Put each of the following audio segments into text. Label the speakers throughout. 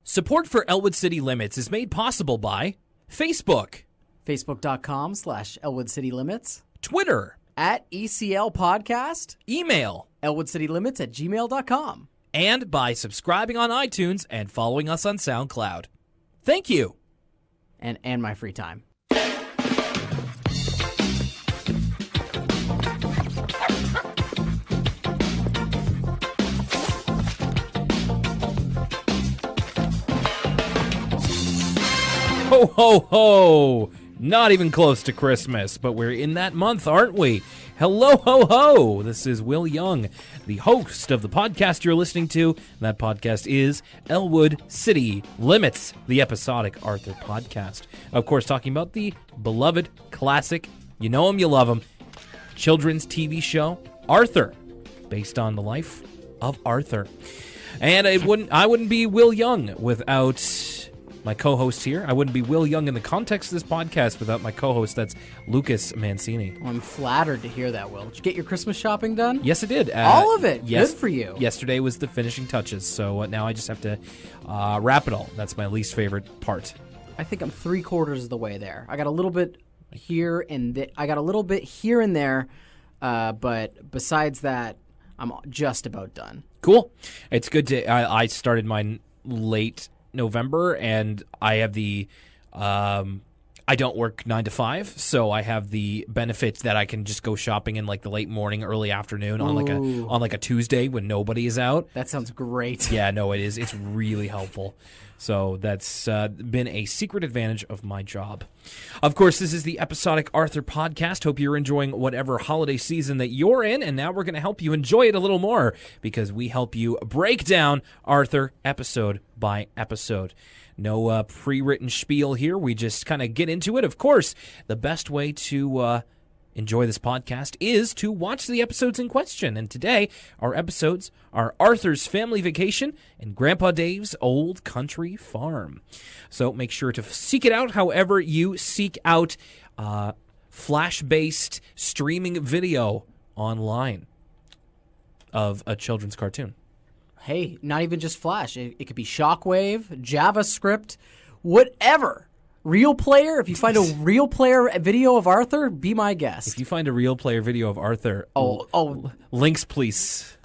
Speaker 1: Support for Elwood City Limits is made possible by Facebook,
Speaker 2: Facebook.com/Elwood City Limits,
Speaker 1: Twitter,
Speaker 2: @ECL Podcast,
Speaker 1: email,
Speaker 2: ElwoodCityLimits@gmail.com,
Speaker 1: and by subscribing on iTunes and following us on SoundCloud. Thank you.
Speaker 2: and my free time.
Speaker 1: Ho, ho, ho! Not even close to Christmas, but we're in that month, aren't we? Hello, ho, ho! This is Will Young, the host of the podcast you're listening to. That podcast is Elwood City Limits, the episodic Arthur podcast. Of course, talking about the beloved classic, you know him, you love him, children's TV show, Arthur, based on the life of Arthur. And I wouldn't be Will Young without my co-host here. I wouldn't be Will Young in the context of this podcast without my co-host, that's Lucas Mancini.
Speaker 2: Well, I'm flattered to hear that, Will. Did you get your Christmas shopping done?
Speaker 1: Yes, I did.
Speaker 2: All of it? Good for you.
Speaker 1: Yesterday was the finishing touches, so now I just have to wrap it all. That's my least favorite part.
Speaker 2: I think I'm 3/4 of the way there. I got a little bit here and there, but besides that, I'm just about done.
Speaker 1: Cool. It's good to. I started mine late November, and I have the I don't work 9 to 5, so I have the benefit that I can just go shopping in like the late morning, early afternoon on like a Tuesday when nobody is out.
Speaker 2: That sounds great.
Speaker 1: Yeah, no, it is. It's really helpful. So that's been a secret advantage of my job. Of course, this is the episodic Arthur podcast. Hope you're enjoying whatever holiday season that you're in, and now we're going to help you enjoy it a little more because we help you break down Arthur episode by episode. No pre-written spiel here. We just kind of get into it. Of course, the best way to enjoy this podcast is to watch the episodes in question. And today, our episodes are Arthur's Family Vacation and Grandpa Dave's Old Country Farm. So make sure to seek it out however you seek out Flash-based streaming video online of a children's cartoon.
Speaker 2: Hey, not even just Flash. It could be Shockwave, JavaScript, whatever. RealPlayer, if you find a RealPlayer video of Arthur, be my guest.
Speaker 1: If you find a RealPlayer video of Arthur, links please.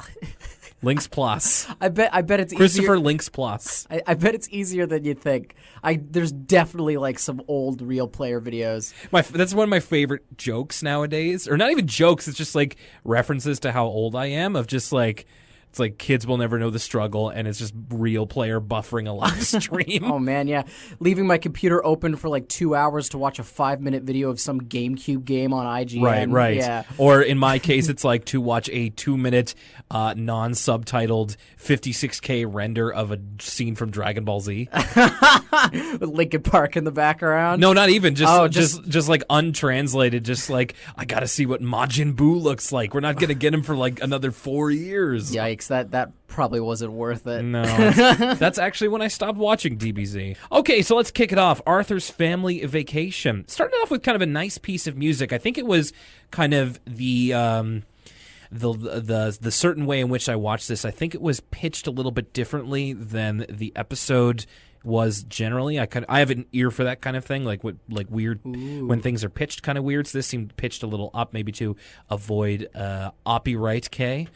Speaker 1: Links plus.
Speaker 2: I bet it's
Speaker 1: Christopher
Speaker 2: easier.
Speaker 1: Links plus.
Speaker 2: I bet it's easier than you think. There's definitely like some old RealPlayer videos.
Speaker 1: That's one of my favorite jokes nowadays. Or not even jokes, it's just like references to how old I am of just like it's like kids will never know the struggle, and it's just RealPlayer buffering a live stream.
Speaker 2: Oh, man, yeah. Leaving my computer open for like 2 hours to watch a 5-minute video of some GameCube game on IGN.
Speaker 1: Right.
Speaker 2: Yeah.
Speaker 1: Or in my case, it's like to watch a 2-minute non-subtitled 56K render of a scene from Dragon Ball Z.
Speaker 2: With Linkin Park in the background.
Speaker 1: No, not even. Just like untranslated. Just like, I got to see what Majin Buu looks like. We're not going to get him for like another 4 years.
Speaker 2: Yikes, that probably wasn't worth it.
Speaker 1: No, that's actually when I stopped watching DBZ. Okay, so let's kick it off. Arthur's Family Vacation. Started off with kind of a nice piece of music. I think it was kind of the certain way in which I watched this. I think it was pitched a little bit differently than the episode was generally. I have an ear for that kind of thing, like weird. Ooh. When things are pitched kind of weird. So this seemed pitched a little up, maybe to avoid copyright K.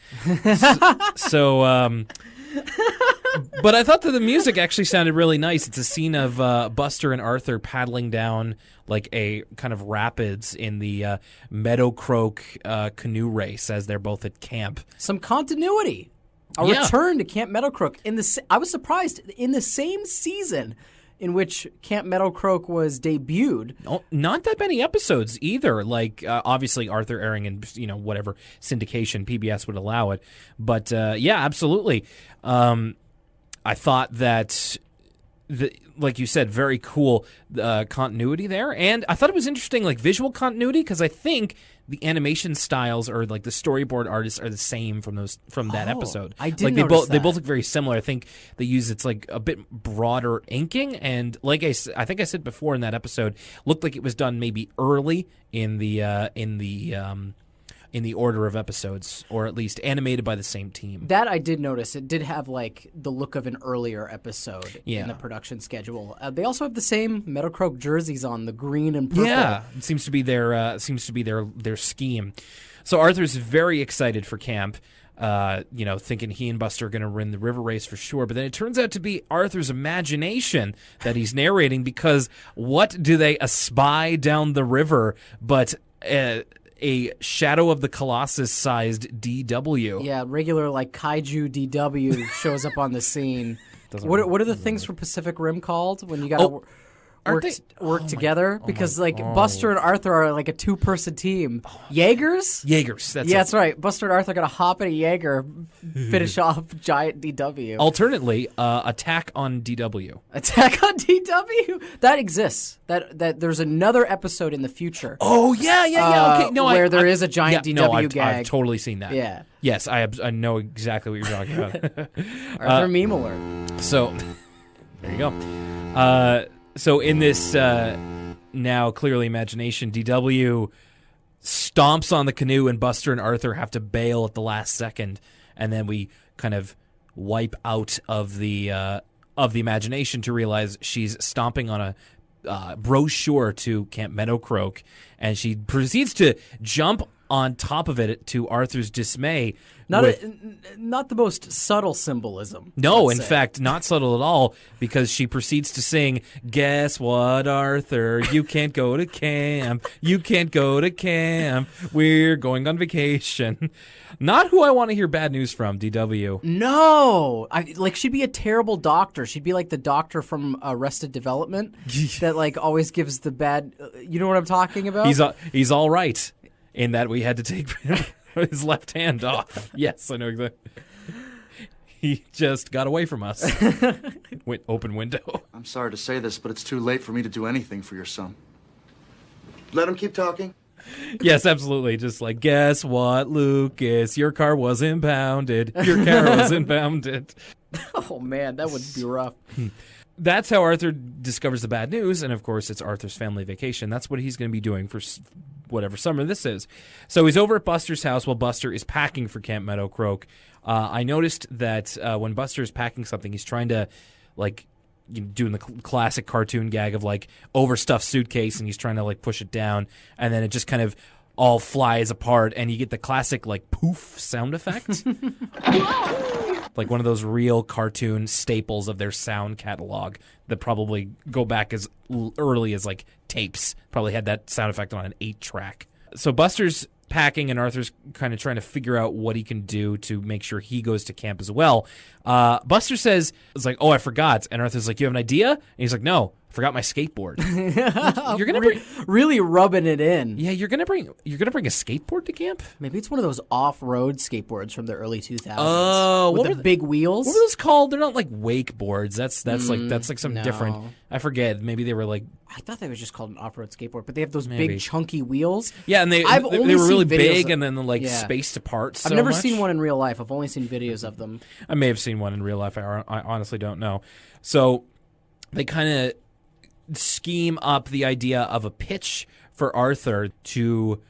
Speaker 1: So, but I thought that the music actually sounded really nice. It's a scene of Buster and Arthur paddling down like a kind of rapids in the Meadow Croak canoe race as they're both at camp.
Speaker 2: Some continuity. A return to Camp Meadowcrook. I was surprised, in the same season in which Camp Meadowcrook was debuted.
Speaker 1: Oh, not that many episodes either. Like, obviously, Arthur airing in, whatever syndication PBS would allow it. But, yeah, absolutely. I thought that, like you said, very cool continuity there. And I thought it was interesting, like, visual continuity, because I think the animation styles or like the storyboard artists are the same from that episode.
Speaker 2: I did notice that.
Speaker 1: They both look very similar. I think they use it's like a bit broader inking, and like I think I said before in that episode, looked like it was done maybe early in the in the order of episodes, or at least animated by the same team.
Speaker 2: That I did notice. It did have like the look of an earlier episode
Speaker 1: Yeah.
Speaker 2: in the production schedule. They also have the same Meadow Croak jerseys on, the green and purple.
Speaker 1: Yeah, it seems to be their scheme. So Arthur's very excited for camp, thinking he and Buster are going to win the river race for sure. But then it turns out to be Arthur's imagination that he's narrating, because what do they espy down the river but a Shadow of the Colossus-sized DW?
Speaker 2: Yeah, regular like kaiju DW shows up on the scene. What are the things from Pacific Rim called when you got to work together? Because Buster and Arthur are like a two-person team. Jaegers?
Speaker 1: Jaegers,
Speaker 2: That's right. Buster and Arthur got to hop in a Jaeger, finish off giant DW.
Speaker 1: Alternately, Attack on DW.
Speaker 2: Attack on DW? That exists. That there's another episode in the future.
Speaker 1: Oh, yeah. Okay, no,
Speaker 2: where there is a giant DW gag.
Speaker 1: I've totally seen that.
Speaker 2: Yeah.
Speaker 1: Yes, I know exactly what you're talking about.
Speaker 2: Arthur meme alert.
Speaker 1: So, there you go. So in this now clearly imagination, DW stomps on the canoe, and Buster and Arthur have to bail at the last second, and then we kind of wipe out of the imagination to realize she's stomping on a brochure to Camp Meadow Croak, and she proceeds to jump on top of it to Arthur's dismay.
Speaker 2: Not the most subtle symbolism.
Speaker 1: No, in fact, not subtle at all, because she proceeds to sing, "Guess what, Arthur? You can't go to camp. You can't go to camp. We're going on vacation." Not who I want to hear bad news from, DW.
Speaker 2: No, she'd be a terrible doctor. She'd be like the doctor from Arrested Development that like always gives the bad. You know what I'm talking about?
Speaker 1: He's all right in that we had to take his left hand off. Yes, I know exactly. He just got away from us. Went open window.
Speaker 3: I'm sorry to say this, but it's too late for me to do anything for your son. Let him keep talking.
Speaker 1: Yes, absolutely. Just like, guess what, Lucas? Your car was impounded. Your car was impounded.
Speaker 2: Oh, man, that would be rough.
Speaker 1: That's how Arthur discovers the bad news, and of course, it's Arthur's family vacation. That's what he's going to be doing for whatever summer this is. So he's over at Buster's house while Buster is packing for Camp Meadow Croak. I noticed that when Buster is packing something, he's trying to, doing the classic cartoon gag of, overstuffed suitcase, and he's trying to, push it down, and then it just kind of all flies apart, and you get the classic, poof sound effect. Like one of those real cartoon staples of their sound catalog that probably go back as early as tapes. Probably had that sound effect on an 8-track. So Buster's packing, and Arthur's kind of trying to figure out what he can do to make sure he goes to camp as well. Buster says, "Oh, I forgot." And Arthur's like, "You have an idea?" And he's like, "No, I forgot my skateboard." You're gonna bring
Speaker 2: really rubbing it in.
Speaker 1: Yeah, you're gonna bring a skateboard to camp?
Speaker 2: Maybe it's one of those off-road skateboards from the early 2000s.
Speaker 1: Oh,
Speaker 2: with the big wheels.
Speaker 1: What were those called? They're not like wakeboards. That's something different. I forget. Maybe they were like.
Speaker 2: I thought they was just called an off-road skateboard, but they have those big chunky wheels.
Speaker 1: Yeah, and they were really big and then spaced apart.
Speaker 2: I've never seen one in real life. I've only seen videos of them.
Speaker 1: I may have seen one in real life. I honestly don't know. So they kind of scheme up the idea of a pitch for Arthur to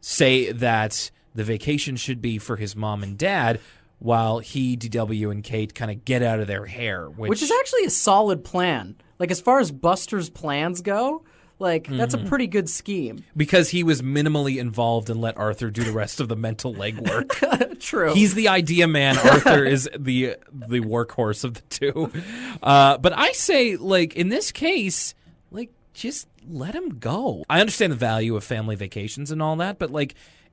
Speaker 1: say that the vacation should be for his mom and dad, while he, DW, and Kate kind of get out of their hair. Which
Speaker 2: is actually a solid plan. As far as Buster's plans go, that's a pretty good scheme.
Speaker 1: Because he was minimally involved and let Arthur do the rest of the mental legwork.
Speaker 2: True.
Speaker 1: He's the idea man. Arthur is the workhorse of the two. But I say, in this case, just let him go. I understand the value of family vacations and all that, but,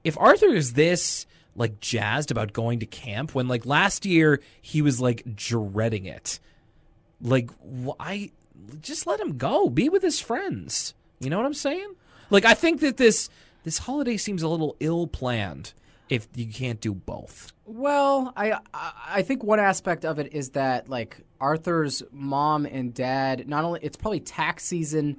Speaker 1: if Arthur is this, jazzed about going to camp, when, last year he was, dreading it. Why? Just let him go. Be with his friends. You know what I'm saying? I think that this holiday seems a little ill-planned if you can't do both.
Speaker 2: Well, I think one aspect of it is that, Arthur's mom and dad, not only, it's probably tax season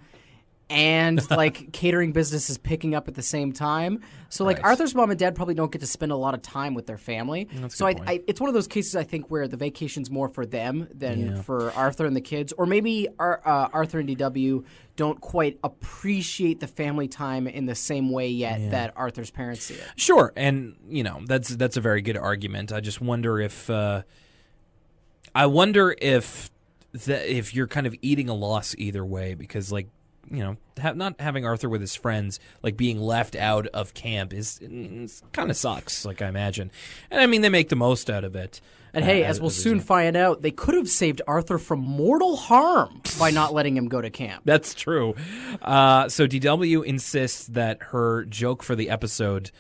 Speaker 2: and like catering business is picking up at the same time. So like Arthur's mom and dad probably don't get to spend a lot of time with their family. So it's one of those cases I think where the vacation's more for them than for Arthur and the kids, or maybe Arthur and DW don't quite appreciate the family time in the same way yet that Arthur's parents see it.
Speaker 1: Sure, and that's a very good argument. I just wonder if if you're kind of eating a loss either way, because like not having Arthur with his friends, like being left out of camp is kind of sucks. Like I imagine, and I mean they make the most out of it.
Speaker 2: And hey, as we'll soon find out, they could have saved Arthur from mortal harm by not letting him go to camp.
Speaker 1: That's true. So DW insists that her joke for the episode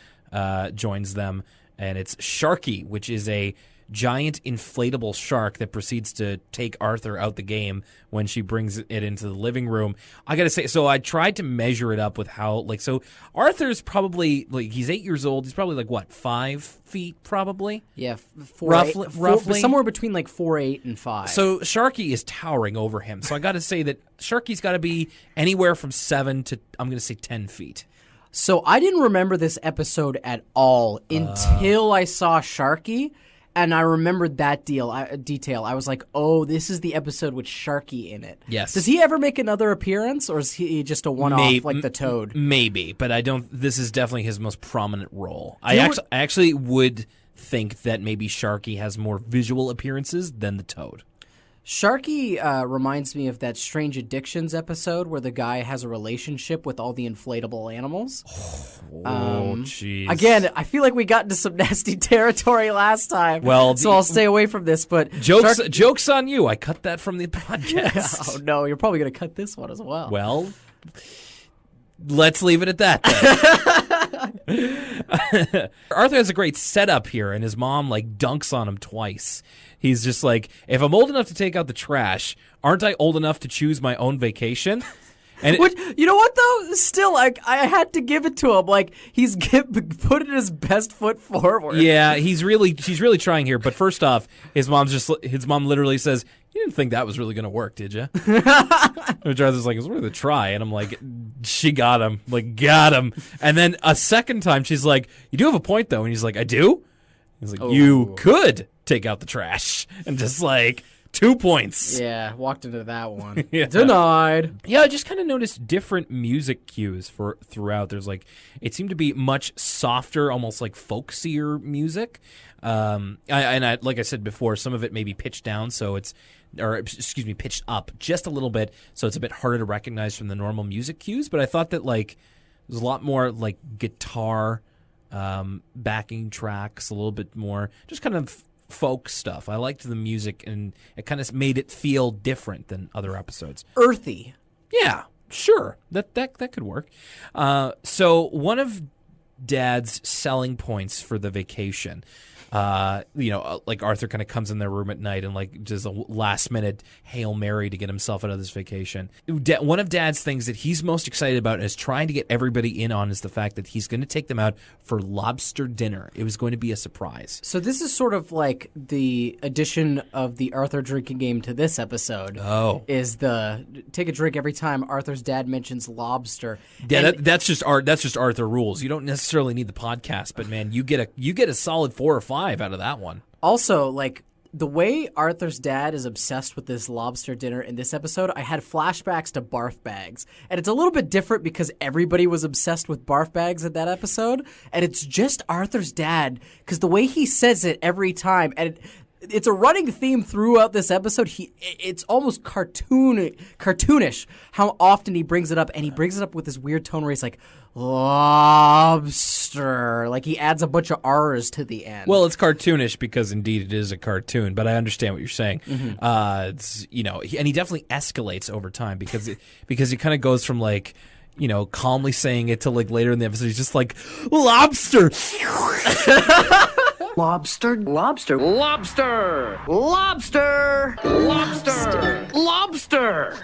Speaker 1: joins them, and it's Sharky, which is a giant inflatable shark that proceeds to take Arthur out the game when she brings it into the living room. I gotta say, so I tried to measure it up with how, so Arthur's probably, he's 8 years old. He's probably, 5 feet, probably?
Speaker 2: Yeah,
Speaker 1: roughly.
Speaker 2: Somewhere between, 4'8" and 5.
Speaker 1: So Sharky is towering over him. So I gotta say that Sharky's gotta be anywhere from 7 to, I'm gonna say 10 feet.
Speaker 2: So I didn't remember this episode at all until I saw Sharky. And I remembered that detail. I was like, oh, this is the episode with Sharky in it.
Speaker 1: Yes.
Speaker 2: Does he ever make another appearance, or is he just a one-off like the Toad?
Speaker 1: Maybe, but I don't. This is definitely his most prominent role. I actually would think that maybe Sharky has more visual appearances than the Toad.
Speaker 2: Sharky reminds me of that Strange Addictions episode where the guy has a relationship with all the inflatable animals.
Speaker 1: Oh, jeez.
Speaker 2: Again, I feel like we got into some nasty territory last time. Well, so I'll stay away from this. But
Speaker 1: jokes on you. I cut that from the podcast.
Speaker 2: Oh no, you're probably going to cut this one as well.
Speaker 1: Well, let's leave it at that then. Arthur has a great setup here, and his mom dunks on him twice. He's just like, if I'm old enough to take out the trash, aren't I old enough to choose my own vacation? And
Speaker 2: you know what though? Still, I had to give it to him. He's putting his best foot forward.
Speaker 1: Yeah, she's really trying here. But first off, his mom literally says, "You didn't think that was really going to work, did you?" Which Arthur's like, "It's worth a try." And I'm like, "She got him, got him." And then a second time, she's like, "You do have a point though." And he's like, "I do." He's like, "You could take out the trash," and just 2 points.
Speaker 2: Yeah, walked into that one.
Speaker 1: Yeah.
Speaker 2: Denied.
Speaker 1: Yeah, I just kind of noticed different music cues throughout. There's it seemed to be much softer, almost folksier music. I like I said before, some of it may be pitched down, pitched up just a little bit, so it's a bit harder to recognize from the normal music cues. But I thought that there's a lot more guitar backing tracks, a little bit more just kind of folk stuff. I liked the music, and it kind of made it feel different than other episodes.
Speaker 2: Earthy.
Speaker 1: Yeah, sure. That could work. So one of Dad's selling points for the vacation, Arthur kind of comes in their room at night and does a last minute Hail Mary to get himself out of this vacation. One of Dad's things that he's most excited about is trying to get everybody in on is the fact that he's going to take them out for lobster dinner. It was going to be a surprise.
Speaker 2: So this is sort of like the addition of the Arthur drinking game to this episode.
Speaker 1: Oh.
Speaker 2: Is the take a drink every time Arthur's dad mentions lobster.
Speaker 1: Yeah, that's just Arthur rules. You don't necessarily need the podcast, but man, you get a solid 4 or 5 out of that one.
Speaker 2: Also, the way Arthur's dad is obsessed with this lobster dinner in this episode, I had flashbacks to barf bags. And it's a little bit different because everybody was obsessed with barf bags in that episode. And it's just Arthur's dad, because the way he says it every time, and it's a running theme throughout this episode. It's almost cartoonish how often he brings it up, and he brings it up with this weird tone where he's like, lobster. He adds a bunch of R's to the end.
Speaker 1: Well, it's cartoonish because indeed it is a cartoon, but I understand what you're saying. Mm-hmm. It's and he definitely escalates over time because he kind of goes from calmly saying it to later in the episode he's just lobster.
Speaker 3: Lobster, lobster, lobster, lobster, lobster, lobster,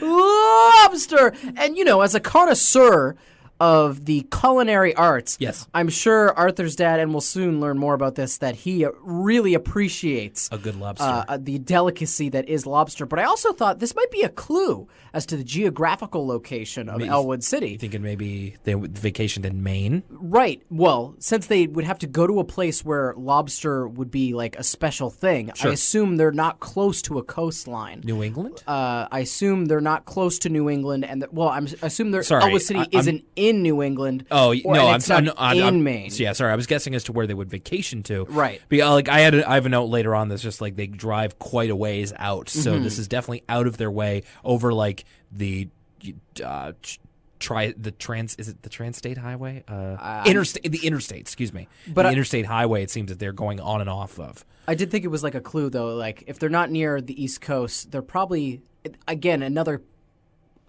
Speaker 2: lobster. And as a connoisseur of the culinary arts.
Speaker 1: Yes.
Speaker 2: I'm sure Arthur's dad, and we'll soon learn more about this, that he really appreciates
Speaker 1: a good lobster.
Speaker 2: The delicacy that is lobster. But I also thought this might be a clue as to the geographical location of Elwood City.
Speaker 1: You thinking maybe they vacationed in Maine?
Speaker 2: Right. Well, since they would have to go to a place where lobster would be like a special thing,
Speaker 1: Sure.
Speaker 2: I assume they're not close to a coastline.
Speaker 1: New England?
Speaker 2: I assume they're not close to New England, and I assume
Speaker 1: Sorry,
Speaker 2: Elwood City isn't in New England.
Speaker 1: Oh no,
Speaker 2: I'm in Maine.
Speaker 1: Yeah, sorry, I was guessing as to where they would vacation to.
Speaker 2: Right.
Speaker 1: But like I have a note later on that's just like they drive quite a ways out, so this is definitely out of their way over like the Trans-State Highway? The interstate, excuse me. But the interstate highway, it seems that they're going on and off of.
Speaker 2: I did think it was like a clue, though. Like, if they're not near the East Coast, they're probably, again, another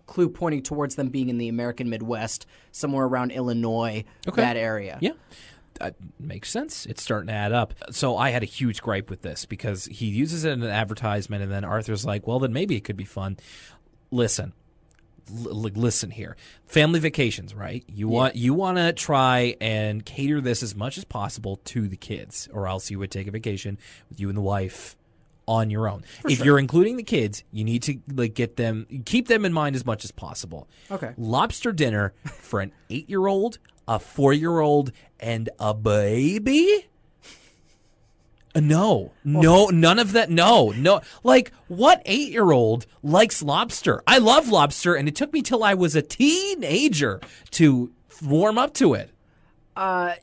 Speaker 2: clue pointing towards them being in the American Midwest, somewhere around Illinois, that area.
Speaker 1: Yeah. That makes sense. It's starting to add up. So I had a huge gripe with this because he uses it in an advertisement, and then Arthur's like, well, then maybe it could be fun. Listen. Listen here. Family vacations, right? You want to try and cater this as much as possible to the kids, or else you would take a vacation with you and the wife on your own. If you're including the kids, you need to keep them in mind as much as possible.
Speaker 2: Okay.
Speaker 1: Lobster dinner for an 8-year-old, a 4-year-old, and a baby? No, none of that. No. Like, what 8-year-old likes lobster? I love lobster, and it took me till I was a teenager to warm up to it.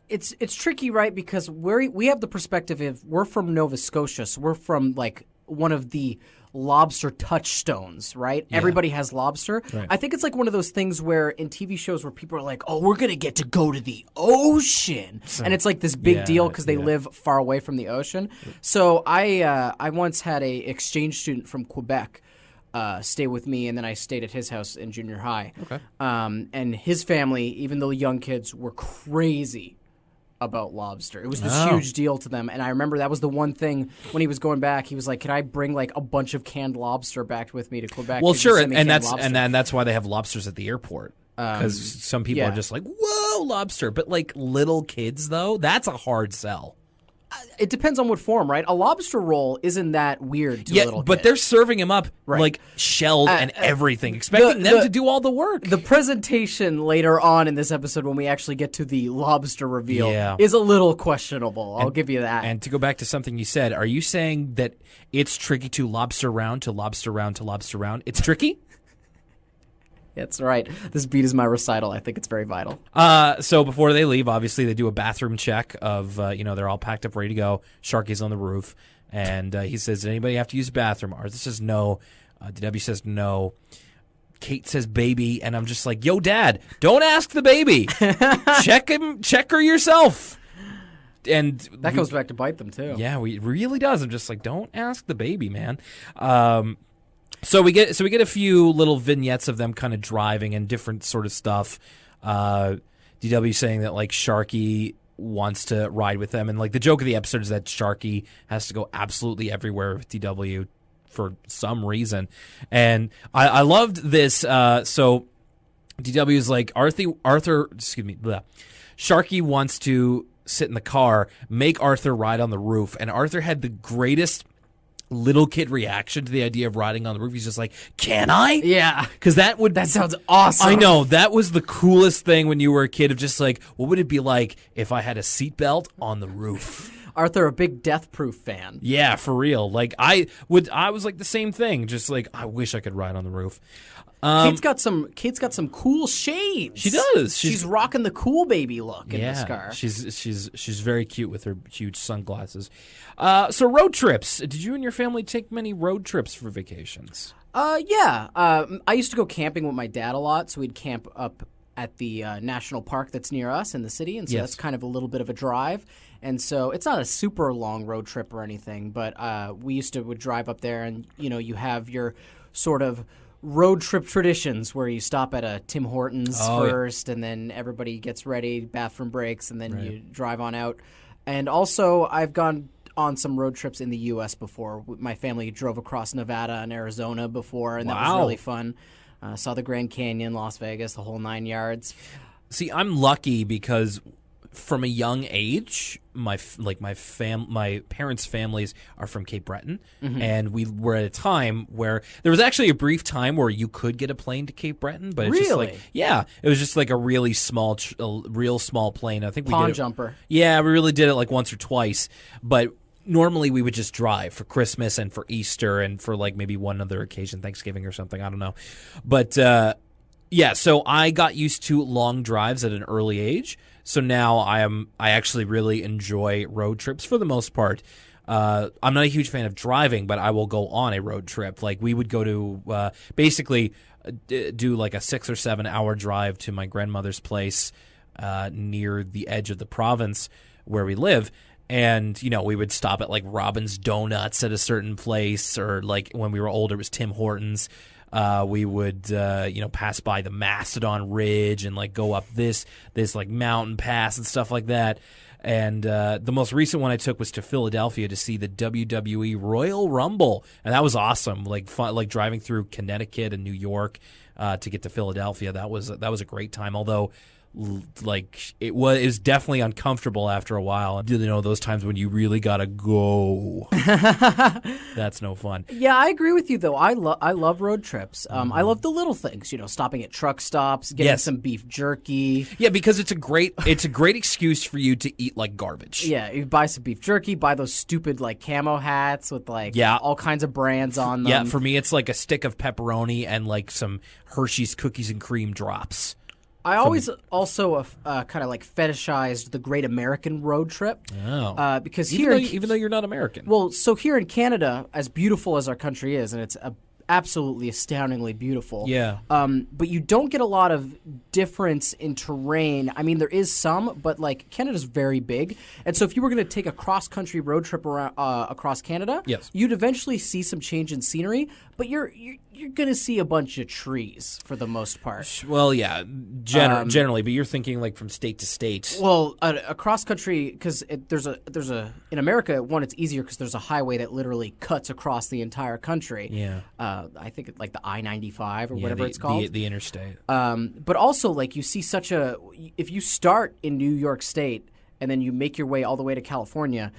Speaker 2: It's tricky, right? Because we have the perspective of we're from Nova Scotia, so we're from like one of the lobster touchstones, right? Yeah. Everybody has lobster. Right. I think it's like one of those things where in TV shows where people are like, oh, we're going to get to go to the ocean. And it's like this big deal because they live far away from the ocean. So I once had a exchange student from Quebec stay with me, and then I stayed at his house in junior high. Okay. And his family, even though young kids, were crazy about lobster. It was this huge deal to them, and I remember that was the one thing when he was going back. He was like, "Can I bring like a bunch of canned lobster back with me to Quebec?"
Speaker 1: Well, sure, and that's why they have lobsters at the airport, because some people are just like, "Whoa, lobster!" But like little kids, though, that's a hard sell.
Speaker 2: It depends on what form, right? A lobster roll isn't that weird to a little kid.
Speaker 1: But they're serving him up like shelled and everything, expecting them to do all the work.
Speaker 2: The presentation later on in this episode, when we actually get to the lobster reveal, is a little questionable. I'll give you that.
Speaker 1: And to go back to something you said, are you saying that it's tricky to lobster round to lobster round to lobster round? It's tricky?
Speaker 2: That's right. This beat is my recital. I think it's very vital.
Speaker 1: So before they leave, obviously they do a bathroom check of, they're all packed up, ready to go. Sharky's on the roof, and he says, "Did anybody have to use the bathroom?" Arthur says no. DW says no. Kate says baby, and I'm just like, yo, Dad, don't ask the baby. Check her yourself. And
Speaker 2: that goes back to bite them too.
Speaker 1: Yeah, it really does. I'm just like, don't ask the baby, man. So we get a few little vignettes of them kind of driving and different sort of stuff. DW saying that like Sharky wants to ride with them, and like the joke of the episode is that Sharky has to go absolutely everywhere with DW for some reason. And I loved this. So DW is like Arthur. Excuse me. Blah. Sharky wants to sit in the car, make Arthur ride on the roof, and Arthur had the greatest little kid reaction to the idea of riding on the roof. He's just like, "Can I?"
Speaker 2: Yeah,
Speaker 1: because that
Speaker 2: sounds awesome.
Speaker 1: I know, that was the coolest thing when you were a kid, of just like, what would it be like if I had a seatbelt on the roof?
Speaker 2: Arthur, a big Death Proof fan.
Speaker 1: Yeah, for real. Like I was like the same thing. Just like, I wish I could ride on the roof.
Speaker 2: Kate's got some cool shades.
Speaker 1: She does.
Speaker 2: She's rocking the cool baby look in this car.
Speaker 1: She's very cute with her huge sunglasses. So road trips. Did you and your family take many road trips for vacations?
Speaker 2: Yeah. I used to go camping with my dad a lot, so we'd camp up at the national park that's near us in the city, and so that's kind of a little bit of a drive. And so it's not a super long road trip or anything, but we would drive up there, and you have your sort of road trip traditions where you stop at a Tim Hortons first, and then everybody gets ready, bathroom breaks, and then you drive on out. And also, I've gone on some road trips in the U.S. before. My family drove across Nevada and Arizona before, and that was really fun. Saw the Grand Canyon, Las Vegas, the whole 9 yards.
Speaker 1: See, I'm lucky because from a young age, my parents' families are from Cape Breton, and we were at a time where there was actually a brief time where you could get a plane to Cape Breton, but it's just like, it was just like a really small, real small plane. I think we
Speaker 2: Pond
Speaker 1: did it,
Speaker 2: jumper.
Speaker 1: Yeah, we really did it like once or twice, but normally we would just drive for Christmas and for Easter and for like maybe one other occasion, Thanksgiving or something. I don't know, but so I got used to long drives at an early age. So now I actually really enjoy road trips for the most part. I'm not a huge fan of driving, but I will go on a road trip. Like we would go to basically do like a 6 or 7 hour drive to my grandmother's place near the edge of the province where we live. And, we would stop at like Robin's Donuts at a certain place, or like when we were older, it was Tim Hortons. We would, pass by the Macedon Ridge and like go up this like mountain pass and stuff like that. And the most recent one I took was to Philadelphia to see the WWE Royal Rumble, and that was awesome. Like fun, like driving through Connecticut and New York to get to Philadelphia. That was a great time. Although, like it was definitely uncomfortable after a while. Those times when you really gotta go. That's no fun.
Speaker 2: Yeah, I agree with you though. I love road trips. I love the little things. Stopping at truck stops, getting some beef jerky.
Speaker 1: Yeah, because it's a great excuse for you to eat like garbage.
Speaker 2: Yeah, you buy some beef jerky, buy those stupid like camo hats with like all kinds of brands on them.
Speaker 1: Yeah, for me it's like a stick of pepperoni and like some Hershey's cookies and cream drops.
Speaker 2: I always also kind of like fetishized the Great American Road Trip.
Speaker 1: Oh.
Speaker 2: Because
Speaker 1: even though you're not American.
Speaker 2: Well, so here in Canada, as beautiful as our country is, and it's absolutely astoundingly beautiful.
Speaker 1: Yeah.
Speaker 2: But you don't get a lot of difference in terrain. I mean, there is some, but like Canada's very big, and so if you were going to take a cross-country road trip around across Canada, you'd eventually see some change in scenery. But you're going to see a bunch of trees for the most part.
Speaker 1: Well, yeah, generally, but you're thinking like from state to state.
Speaker 2: Well, across country, because there's a in America, one, it's easier because there's a highway that literally cuts across the entire country.
Speaker 1: Yeah.
Speaker 2: I think like the I-95 or whatever it's called.
Speaker 1: The interstate.
Speaker 2: But also, like, you see if you start in New York State and then you make your way all the way to California,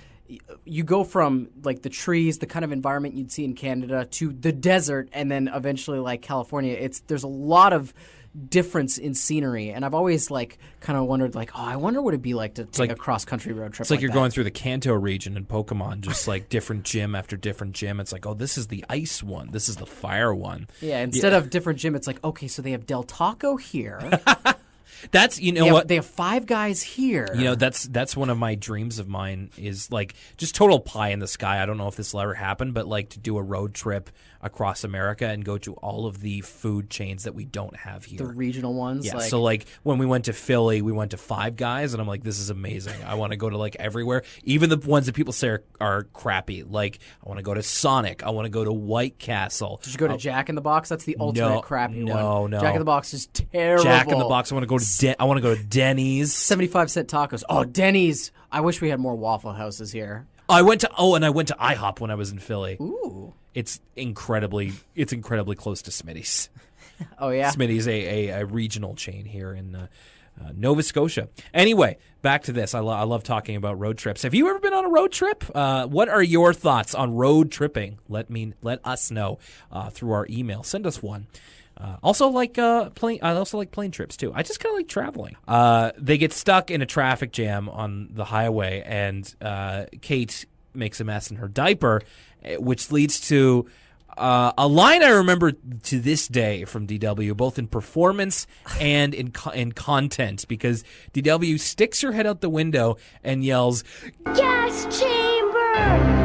Speaker 2: you go from like the trees, the kind of environment you'd see in Canada, to the desert, and then eventually like California. There's a lot of difference in scenery, and I've always like kind of wondered like, I wonder what it'd be like to take a cross-country road trip.
Speaker 1: It's like you're going through the Kanto region in Pokemon, just like different gym after different gym. It's like, this is the ice one, this is the fire one.
Speaker 2: Yeah, instead of different gym, it's like, okay, so they have Del Taco here.
Speaker 1: That's what
Speaker 2: they have Five Guys here.
Speaker 1: That's one of my dreams of mine, is like just total pie in the sky. I don't know if this will ever happen, but like to do a road trip across America and go to all of the food chains that we don't have here.
Speaker 2: The regional ones.
Speaker 1: Yeah. So like when we went to Philly, we went to Five Guys, and I'm like, this is amazing. I want to go to like everywhere, even the ones that people say are crappy. Like I want to go to Sonic. I want to go to White Castle.
Speaker 2: Did you go to Jack in the Box? That's the ultimate crappy one.
Speaker 1: No.
Speaker 2: Jack in the Box is terrible.
Speaker 1: Jack in the Box. I want to go to Denny's.
Speaker 2: 75-cent tacos. Oh, Denny's. I wish we had more Waffle Houses here.
Speaker 1: I went to IHOP when I was in Philly.
Speaker 2: Ooh.
Speaker 1: It's incredibly close to Smitty's.
Speaker 2: Oh, yeah?
Speaker 1: Smitty's a regional chain here in Nova Scotia. Anyway, back to this. I love talking about road trips. Have you ever been on a road trip? What are your thoughts on road tripping? Let us know through our email. Send us one. Also like plane. I also like plane trips too. I just kind of like traveling. They get stuck in a traffic jam on the highway, and Kate makes a mess in her diaper, which leads to a line I remember to this day from DW, both in performance and in content, because DW sticks her head out the window and yells,
Speaker 4: "Gas chamber!"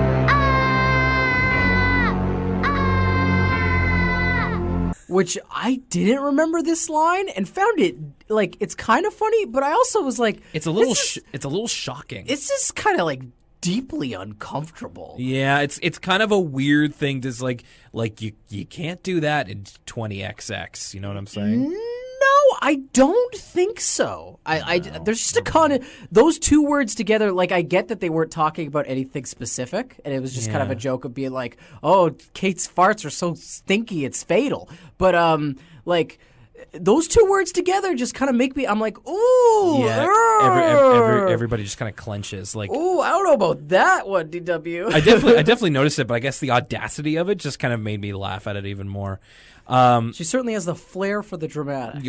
Speaker 2: Which I didn't remember this line and found it like it's kind of funny, but I also was like,
Speaker 1: it's a little shocking.
Speaker 2: It's just kind of like deeply uncomfortable.
Speaker 1: Yeah, it's kind of a weird thing to like you can't do that in 20XX. You know what I'm saying?
Speaker 2: No, I don't think so. There's just a kind of those two words together. Like, I get that they weren't talking about anything specific, and it was just kind of a joke of being like, "Oh, Kate's farts are so stinky, it's fatal." But like, those two words together just kind of make me. I'm like, ooh,
Speaker 1: yeah. Everybody just kind of clenches. Like,
Speaker 2: ooh, I don't know about that one, DW.
Speaker 1: I definitely noticed it, but I guess the audacity of it just kind of made me laugh at it even more.
Speaker 2: She certainly has the flair for the dramatic.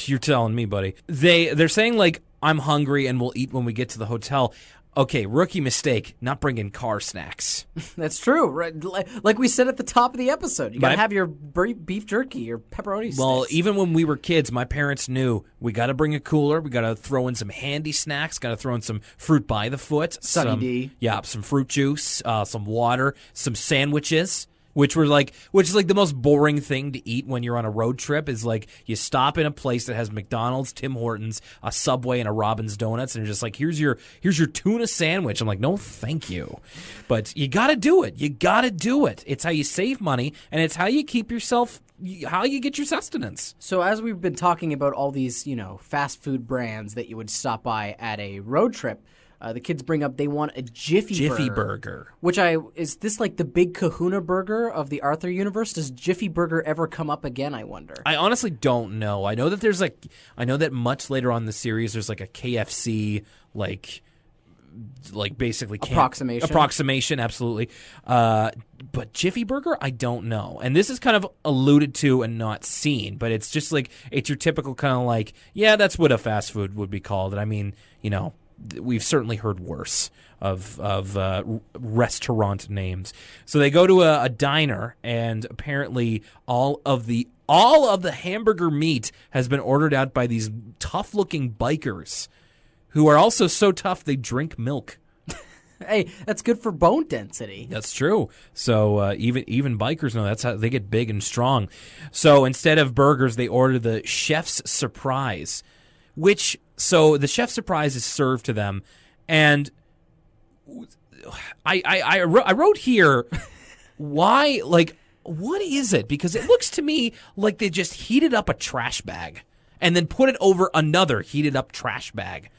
Speaker 1: You're telling me, buddy. They're saying like, I'm hungry and we'll eat when we get to the hotel. Okay, rookie mistake, not bringing car snacks.
Speaker 2: That's true. Right? Like we said at the top of the episode, you got to have your beef jerky, your pepperoni sticks.
Speaker 1: Well, even when we were kids, my parents knew we got to bring a cooler, we got to throw in some handy snacks, got to throw in some fruit by the foot.
Speaker 2: Sunny D.
Speaker 1: Yeah, some fruit juice, some water, some sandwiches. Which is like the most boring thing to eat when you're on a road trip is like you stop in a place that has McDonald's, Tim Hortons, a Subway, and a Robin's Donuts, and you're just like, here's your tuna sandwich. I'm like, no, thank you. But you got to do it. You got to do it. It's how you save money, and it's how you keep yourself, how you get your sustenance.
Speaker 2: So as we've been talking about all these, fast food brands that you would stop by at a road trip, the kids bring up they want a Jiffy
Speaker 1: Burger.
Speaker 2: Which is this like the big kahuna burger of the Arthur universe? Does Jiffy Burger ever come up again, I wonder?
Speaker 1: I honestly don't know. I know that much later on in the series there's like a KFC like basically approximation, absolutely. But Jiffy Burger, I don't know. And this is kind of alluded to and not seen, but it's just like it's your typical kind of like, yeah, that's what a fast food would be called. And I mean, we've certainly heard worse of restaurant names. So they go to a diner, and apparently all of the hamburger meat has been ordered out by these tough-looking bikers, who are also so tough they drink milk.
Speaker 2: Hey, that's good for bone density.
Speaker 1: That's true. So even bikers know that's how they get big and strong. So instead of burgers, they order the Chef's Surprise, so the Chef's Surprise is served to them, and I wrote here, why, like, what is it? Because it looks to me like they just heated up a trash bag and then put it over another heated up trash bag.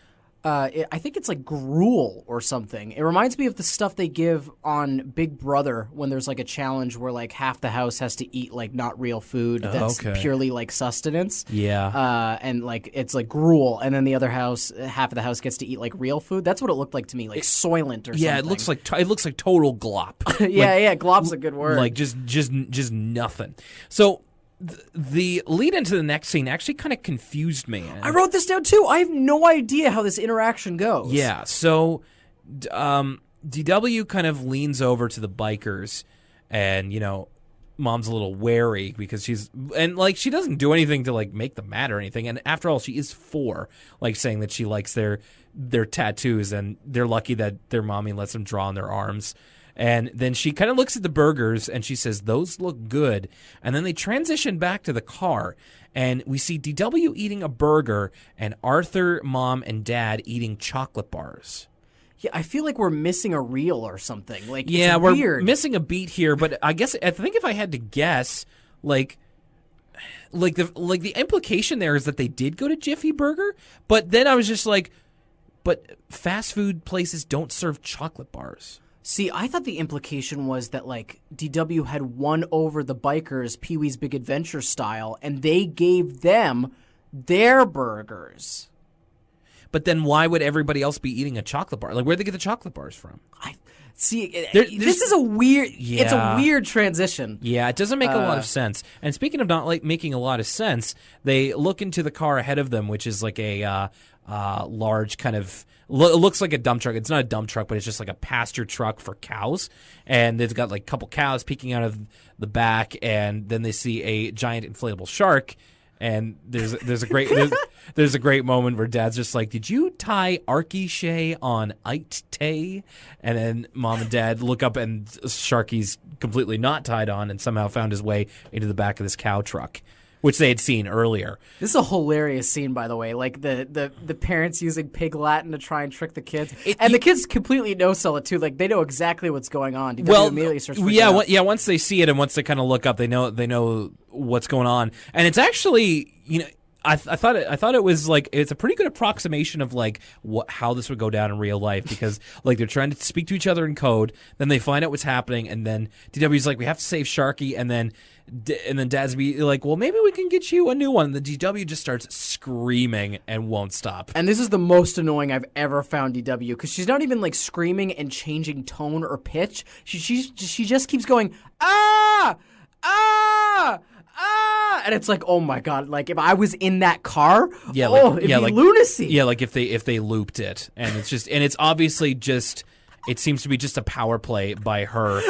Speaker 2: I think it's like gruel or something. It reminds me of the stuff they give on Big Brother when there's like a challenge where like half the house has to eat like not real food that's purely like sustenance.
Speaker 1: Yeah.
Speaker 2: And like it's like gruel, and then the other half of the house gets to eat like real food. That's what it looked like to me, like Soylent or something.
Speaker 1: Yeah, it looks like total glop.
Speaker 2: Yeah, glop's a good word.
Speaker 1: Like just nothing. So the lead into the next scene actually kind of confused me.
Speaker 2: I wrote this down too. I have no idea how this interaction goes.
Speaker 1: Yeah, so DW kind of leans over to the bikers, and Mom's a little wary because she doesn't do anything to like make them mad or anything. And after all, she is 4, like saying that she likes their tattoos, and they're lucky that their mommy lets them draw on their arms. And then she kind of looks at the burgers and she says, those look good. And then they transition back to the car, and we see DW eating a burger and Arthur, Mom, and Dad eating chocolate bars.
Speaker 2: Yeah, I feel like we're missing a reel or something. Like,
Speaker 1: yeah,
Speaker 2: it's
Speaker 1: we're
Speaker 2: weird.
Speaker 1: Missing a beat here, but I think if I had to guess, like the implication there is that they did go to Jiffy Burger, but then I was just like, but fast food places don't serve chocolate bars.
Speaker 2: See, I thought the implication was that, like, DW had won over the bikers Pee-wee's Big Adventure style, and they gave them their burgers.
Speaker 1: But then why would everybody else be eating a chocolate bar? Like, where'd they get the chocolate bars from?
Speaker 2: This is a weird...
Speaker 1: Yeah.
Speaker 2: It's a weird transition.
Speaker 1: Yeah, it doesn't make a lot of sense. And speaking of not like making a lot of sense, they look into the car ahead of them, which is like a large kind of... It looks like a dump truck. It's not a dump truck, but it's just like a pasture truck for cows. And they've got like a couple cows peeking out of the back, and then they see a giant inflatable shark. And there's a great moment where Dad's just like, "Did you tie Arky on Ite?" And then Mom and Dad look up, and Sharky's completely not tied on, and somehow found his way into the back of this cow truck, which they had seen earlier.
Speaker 2: This is a hilarious scene, by the way. Like the parents using pig Latin to try and trick the kids, the kids completely no-sell it too. Like they know exactly what's going on. DW immediately starts freaking out.
Speaker 1: Once they see it and once they kind of look up, they know what's going on. And it's actually, I thought it was like it's a pretty good approximation of like how this would go down in real life because like they're trying to speak to each other in code, then they find out what's happening, and then DW's like we have to save Sharky, and then Dad's be like, well, maybe we can get you a new one. The DW just starts screaming and won't stop.
Speaker 2: And this is the most annoying I've ever found DW because she's not even like screaming and changing tone or pitch. She just keeps going ah. And it's like, oh my god! Like if I was in that car, it'd be lunacy.
Speaker 1: Yeah, like if they looped it, and it's obviously just, it seems to be just a power play by her.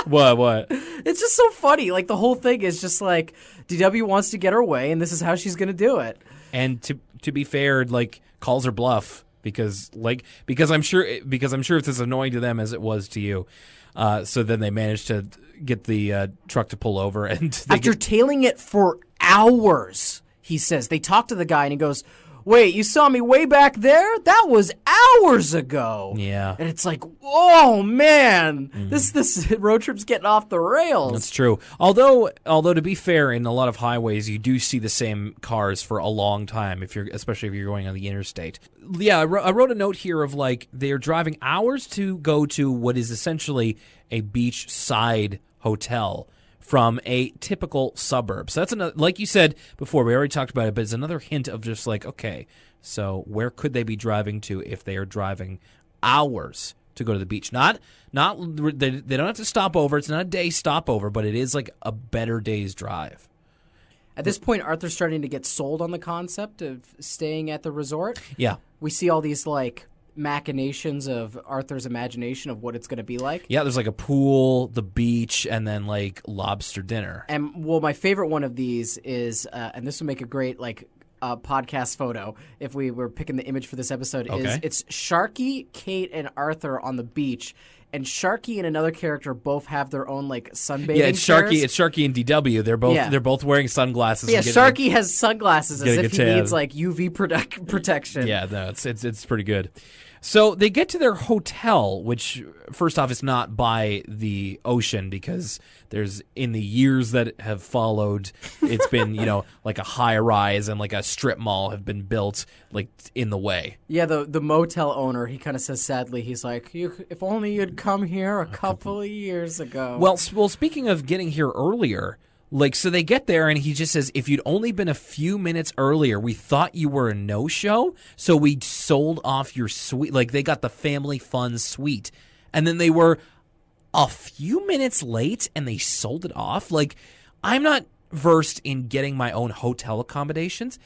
Speaker 1: What?
Speaker 2: It's just so funny. Like the whole thing is just like DW wants to get her way, and this is how she's gonna do it.
Speaker 1: And to be fair, like calls her bluff because I'm sure it's as annoying to them as it was to you. So then they managed to get the truck to pull over, and
Speaker 2: after tailing it for hours, he says they talk to the guy, and he goes, "Wait, you saw me way back there? That was hours ago."
Speaker 1: Yeah,
Speaker 2: and it's like, oh man, this road trip's getting off the rails.
Speaker 1: That's true. Although to be fair, in a lot of highways, you do see the same cars for a long time, especially if you're going on the interstate. Yeah, I wrote a note here of like they're driving hours to go to what is essentially a beachside hotel from a typical suburb. So that's another, like you said before, we already talked about it, but it's another hint of just like, okay, so where could they be driving to if they are driving hours to go to the beach? Not they don't have to stop over. It's not a day stopover, but it is like a better day's drive.
Speaker 2: At this point, Arthur's starting to get sold on the concept of staying at the resort.
Speaker 1: Yeah.
Speaker 2: We see all these like machinations of Arthur's imagination of what it's going to be like.
Speaker 1: Yeah, there's like a pool, the beach, and then like lobster dinner.
Speaker 2: And well, my favorite one of these is, and this would make a great like podcast photo if we were picking the image for this episode.
Speaker 1: Okay.
Speaker 2: Is it's Sharky, Kate, and Arthur on the beach. And Sharky and another character both have their own like sunbathing.
Speaker 1: Yeah, it's
Speaker 2: chairs.
Speaker 1: Sharky. It's Sharky and DW. They're both wearing sunglasses.
Speaker 2: Yeah, Sharky has sunglasses as if he
Speaker 1: tan.
Speaker 2: needs like UV protection.
Speaker 1: Yeah, no, it's pretty good. So they get to their hotel, which first off is not by the ocean because there's in the years that have followed, it's been like a high rise and like a strip mall have been built like in the way.
Speaker 2: Yeah, the motel owner, he kind of says sadly, he's like, if only you'd come here a couple of years ago.
Speaker 1: Well, speaking of getting here earlier. Like, so they get there, and he just says, if you'd only been a few minutes earlier, we thought you were a no-show, so we sold off your suite. Like, they got the family fun suite. And then they were a few minutes late, and they sold it off. Like, I'm not versed in getting my own hotel accommodations,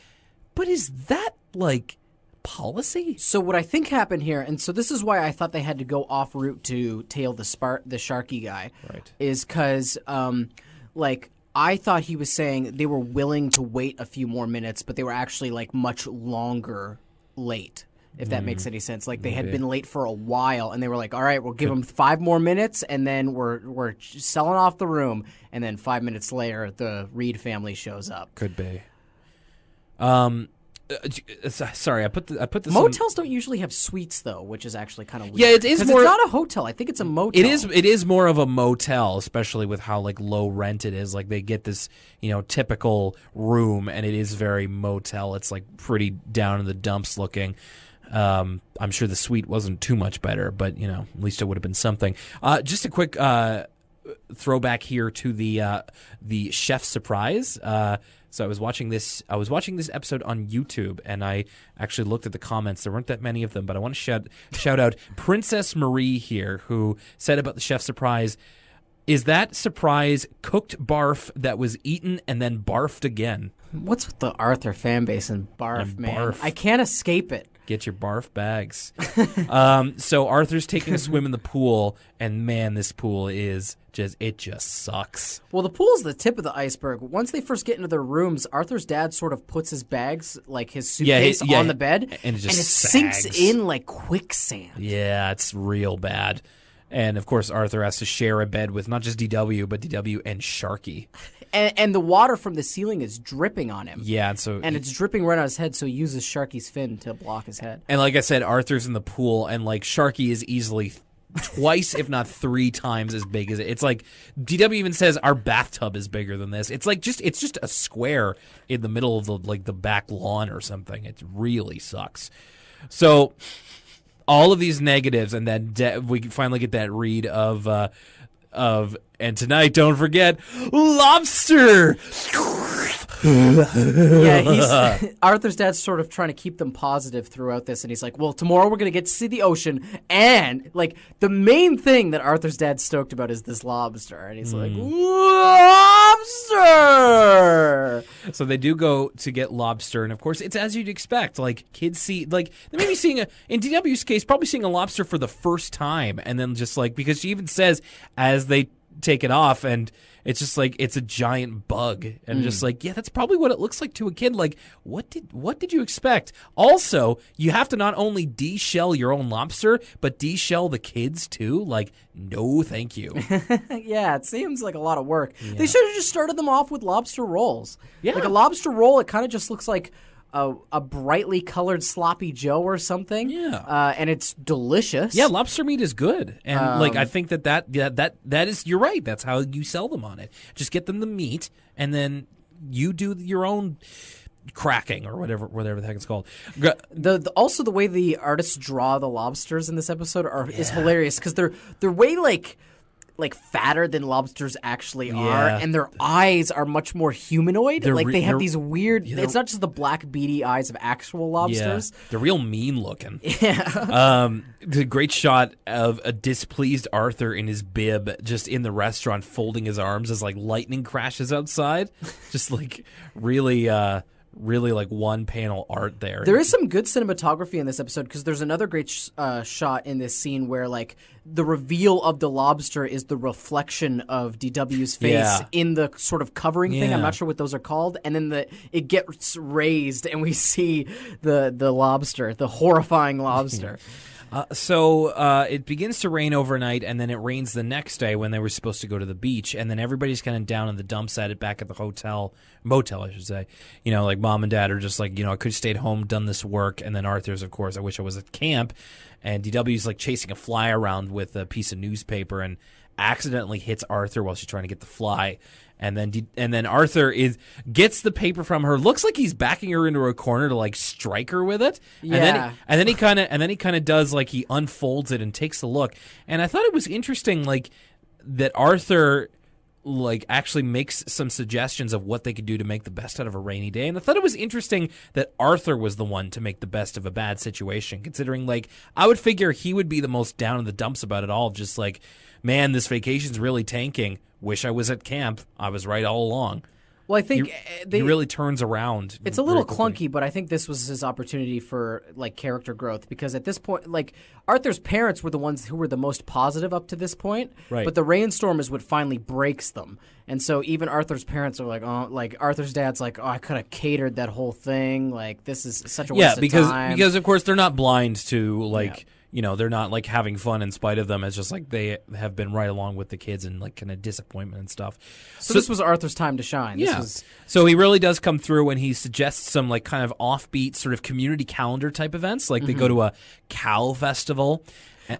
Speaker 1: but is that, like, policy?
Speaker 2: So what I think happened here, and so this is why I thought they had to go off route to tail the Sharky guy,
Speaker 1: right?
Speaker 2: Is because, I thought he was saying they were willing to wait a few more minutes, but they were actually like much longer late, if that makes any sense. Like they had been late for a while, and they were like, all right, we'll give them 5 more minutes, and then we're selling off the room. And then 5 minutes later, the Reed family shows up.
Speaker 1: Could be. Sorry, I put this.
Speaker 2: Motels don't usually have suites though, which is actually kind of weird.
Speaker 1: Yeah, it is more.
Speaker 2: It's not a hotel. I think it's a motel.
Speaker 1: It is more of a motel, especially with how like low rent it is. Like they get this, typical room, and it is very motel. It's like pretty down in the dumps looking. I'm sure the suite wasn't too much better, but at least it would have been something. Just a quick throwback here to the chef surprise. So I was watching this episode on YouTube, and I actually looked at the comments. There weren't that many of them, but I want to shout out Princess Marie here, who said about the chef surprise, is that surprise cooked barf that was eaten and then barfed again?
Speaker 2: What's with the Arthur fan base and barf, man?
Speaker 1: Barf.
Speaker 2: I can't escape it.
Speaker 1: Get your barf bags. So Arthur's taking a swim in the pool, and man, this pool just sucks.
Speaker 2: Well, the pool's the tip of the iceberg. Once they first get into their rooms, Arthur's dad sort of puts his bags, like his suitcase, on the bed,
Speaker 1: and it
Speaker 2: sinks in like quicksand.
Speaker 1: Yeah, it's real bad. And, of course, Arthur has to share a bed with not just DW, but DW and Sharky.
Speaker 2: And the water from the ceiling is dripping on him.
Speaker 1: Yeah, and
Speaker 2: it's dripping right on his head, so he uses Sharky's fin to block his head.
Speaker 1: And like I said, Arthur's in the pool, and like Sharky is easily twice, if not 3 times as big as it. It's like DW even says our bathtub is bigger than this. It's like it's just a square in the middle of the back lawn or something. It really sucks. So all of these negatives, and then we finally get that read of and tonight, don't forget, lobster.
Speaker 2: Yeah, Arthur's dad's sort of trying to keep them positive throughout this, and he's like, well, tomorrow we're going to get to see the ocean, and, like, the main thing that Arthur's dad's stoked about is this lobster, and he's like, lobster!
Speaker 1: So they do go to get lobster, and of course, it's as you'd expect. Like, kids see, like, they may be seeing, in DW's case, probably seeing a lobster for the first time, and then just, like, because she even says, as they take it off, and it's just like it's a giant bug, and just like, yeah, that's probably what it looks like to a kid. Like, what did you expect? Also, you have to not only de-shell your own lobster, but de-shell the kids too. Like, no, thank you.
Speaker 2: Yeah, it seems like a lot of work. Yeah. They should have just started them off with lobster rolls.
Speaker 1: Yeah,
Speaker 2: like a lobster roll, it kind of just looks like a brightly colored sloppy Joe or something.
Speaker 1: Yeah.
Speaker 2: And it's delicious.
Speaker 1: Yeah, lobster meat is good. And like, I think that is, you're right. That's how you sell them on it. Just get them the meat, and then you do your own cracking or whatever the heck it's called.
Speaker 2: Also the way the artists draw the lobsters in this episode is hilarious, because they're way like fatter than lobsters actually are, and their eyes are much more humanoid. Like they have these weird. It's not just the black beady eyes of actual lobsters.
Speaker 1: Yeah, they're real mean looking.
Speaker 2: Yeah.
Speaker 1: The great shot of a displeased Arthur in his bib, just in the restaurant, folding his arms as like lightning crashes outside. Just like really like one panel art there.
Speaker 2: There is some good cinematography in this episode, because there's another great shot in this scene where like the reveal of the lobster is the reflection of DW's face in the sort of covering thing. I'm not sure what those are called. And then it gets raised and we see the lobster, the horrifying lobster.
Speaker 1: So it begins to rain overnight, and then it rains the next day when they were supposed to go to the beach, and then everybody's kind of down in the dumps at it back at the motel, I should say. You know, like mom and dad are just like, you know, I could have stayed home, done this work, and then Arthur's, of course, I wish I was at camp, and DW's like chasing a fly around with a piece of newspaper and accidentally hits Arthur while she's trying to get the fly. And then Arthur gets the paper from her. Looks like he's backing her into a corner to like strike her with it.
Speaker 2: Yeah.
Speaker 1: And then he kind of does like he unfolds it and takes a look. And I thought it was interesting, like that Arthur like actually makes some suggestions of what they could do to make the best out of a rainy day. And I thought it was interesting that Arthur was the one to make the best of a bad situation, considering like I would figure he would be the most down in the dumps about it all. Just like, man, this vacation's really tanking. Wish I was at camp. I was right all along.
Speaker 2: Well, I think
Speaker 1: he really turns around.
Speaker 2: It's a little clunky, but I think this was his opportunity for like character growth, because at this point, like Arthur's parents were the ones who were the most positive up to this point,
Speaker 1: right?
Speaker 2: But the rainstorm is what finally breaks them, and so even Arthur's parents are like, oh, like Arthur's dad's like, oh, I could have catered that whole thing. Like this is such a waste of time.
Speaker 1: because of course they're not blind to like. Yeah. You know, they're not like having fun in spite of them. It's just like they have been right along with the kids and like kind of disappointment and stuff.
Speaker 2: So this was Arthur's time to shine.
Speaker 1: So he really does come through, and he suggests some like kind of offbeat sort of community calendar type events. Like they go to a cow festival.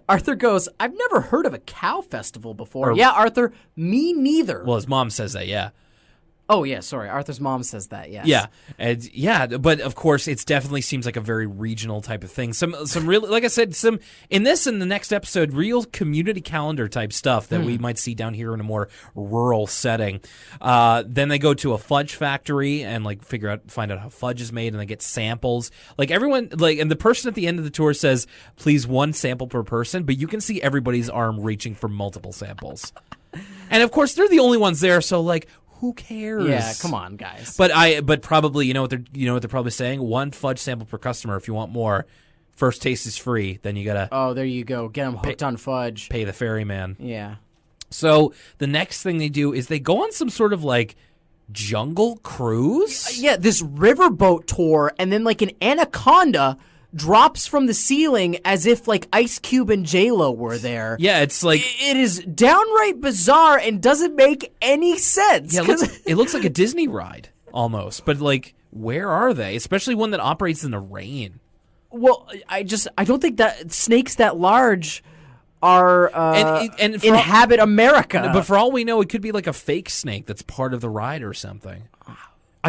Speaker 2: Arthur goes, I've never heard of a cow festival before. Yeah, Arthur, me neither.
Speaker 1: Well, his mom says that, yeah.
Speaker 2: Oh, yeah, sorry. Arthur's mom says that, yes.
Speaker 1: Yeah, but of course, it definitely seems like a very regional type of thing. Some real, like I said, some in this and the next episode, real community calendar type stuff that we might see down here in a more rural setting. Then they go to a fudge factory and like find out how fudge is made, and they get samples. Like everyone, like, and the person at the end of the tour says, "Please, one sample per person," but you can see everybody's arm reaching for multiple samples. And of course, they're the only ones there, so like. Who cares?
Speaker 2: Yeah, come on, guys.
Speaker 1: But probably you know what they're probably saying? One fudge sample per customer. If you want more, first taste is free. Then you gotta.
Speaker 2: Oh, there you go. Get them hooked on fudge.
Speaker 1: Pay the ferryman.
Speaker 2: Yeah.
Speaker 1: So the next thing they do is they go on some sort of like jungle cruise.
Speaker 2: Yeah, this riverboat tour, and then like an anaconda drops from the ceiling as if like Ice Cube and J-Lo were there.
Speaker 1: Yeah, it's like
Speaker 2: it is downright bizarre and doesn't make any sense.
Speaker 1: Yeah, it looks like a Disney ride almost, but like where are they? Especially one that operates in the rain.
Speaker 2: Well, I don't think that snakes that large inhabit America.
Speaker 1: But for all we know, it could be like a fake snake that's part of the ride or something.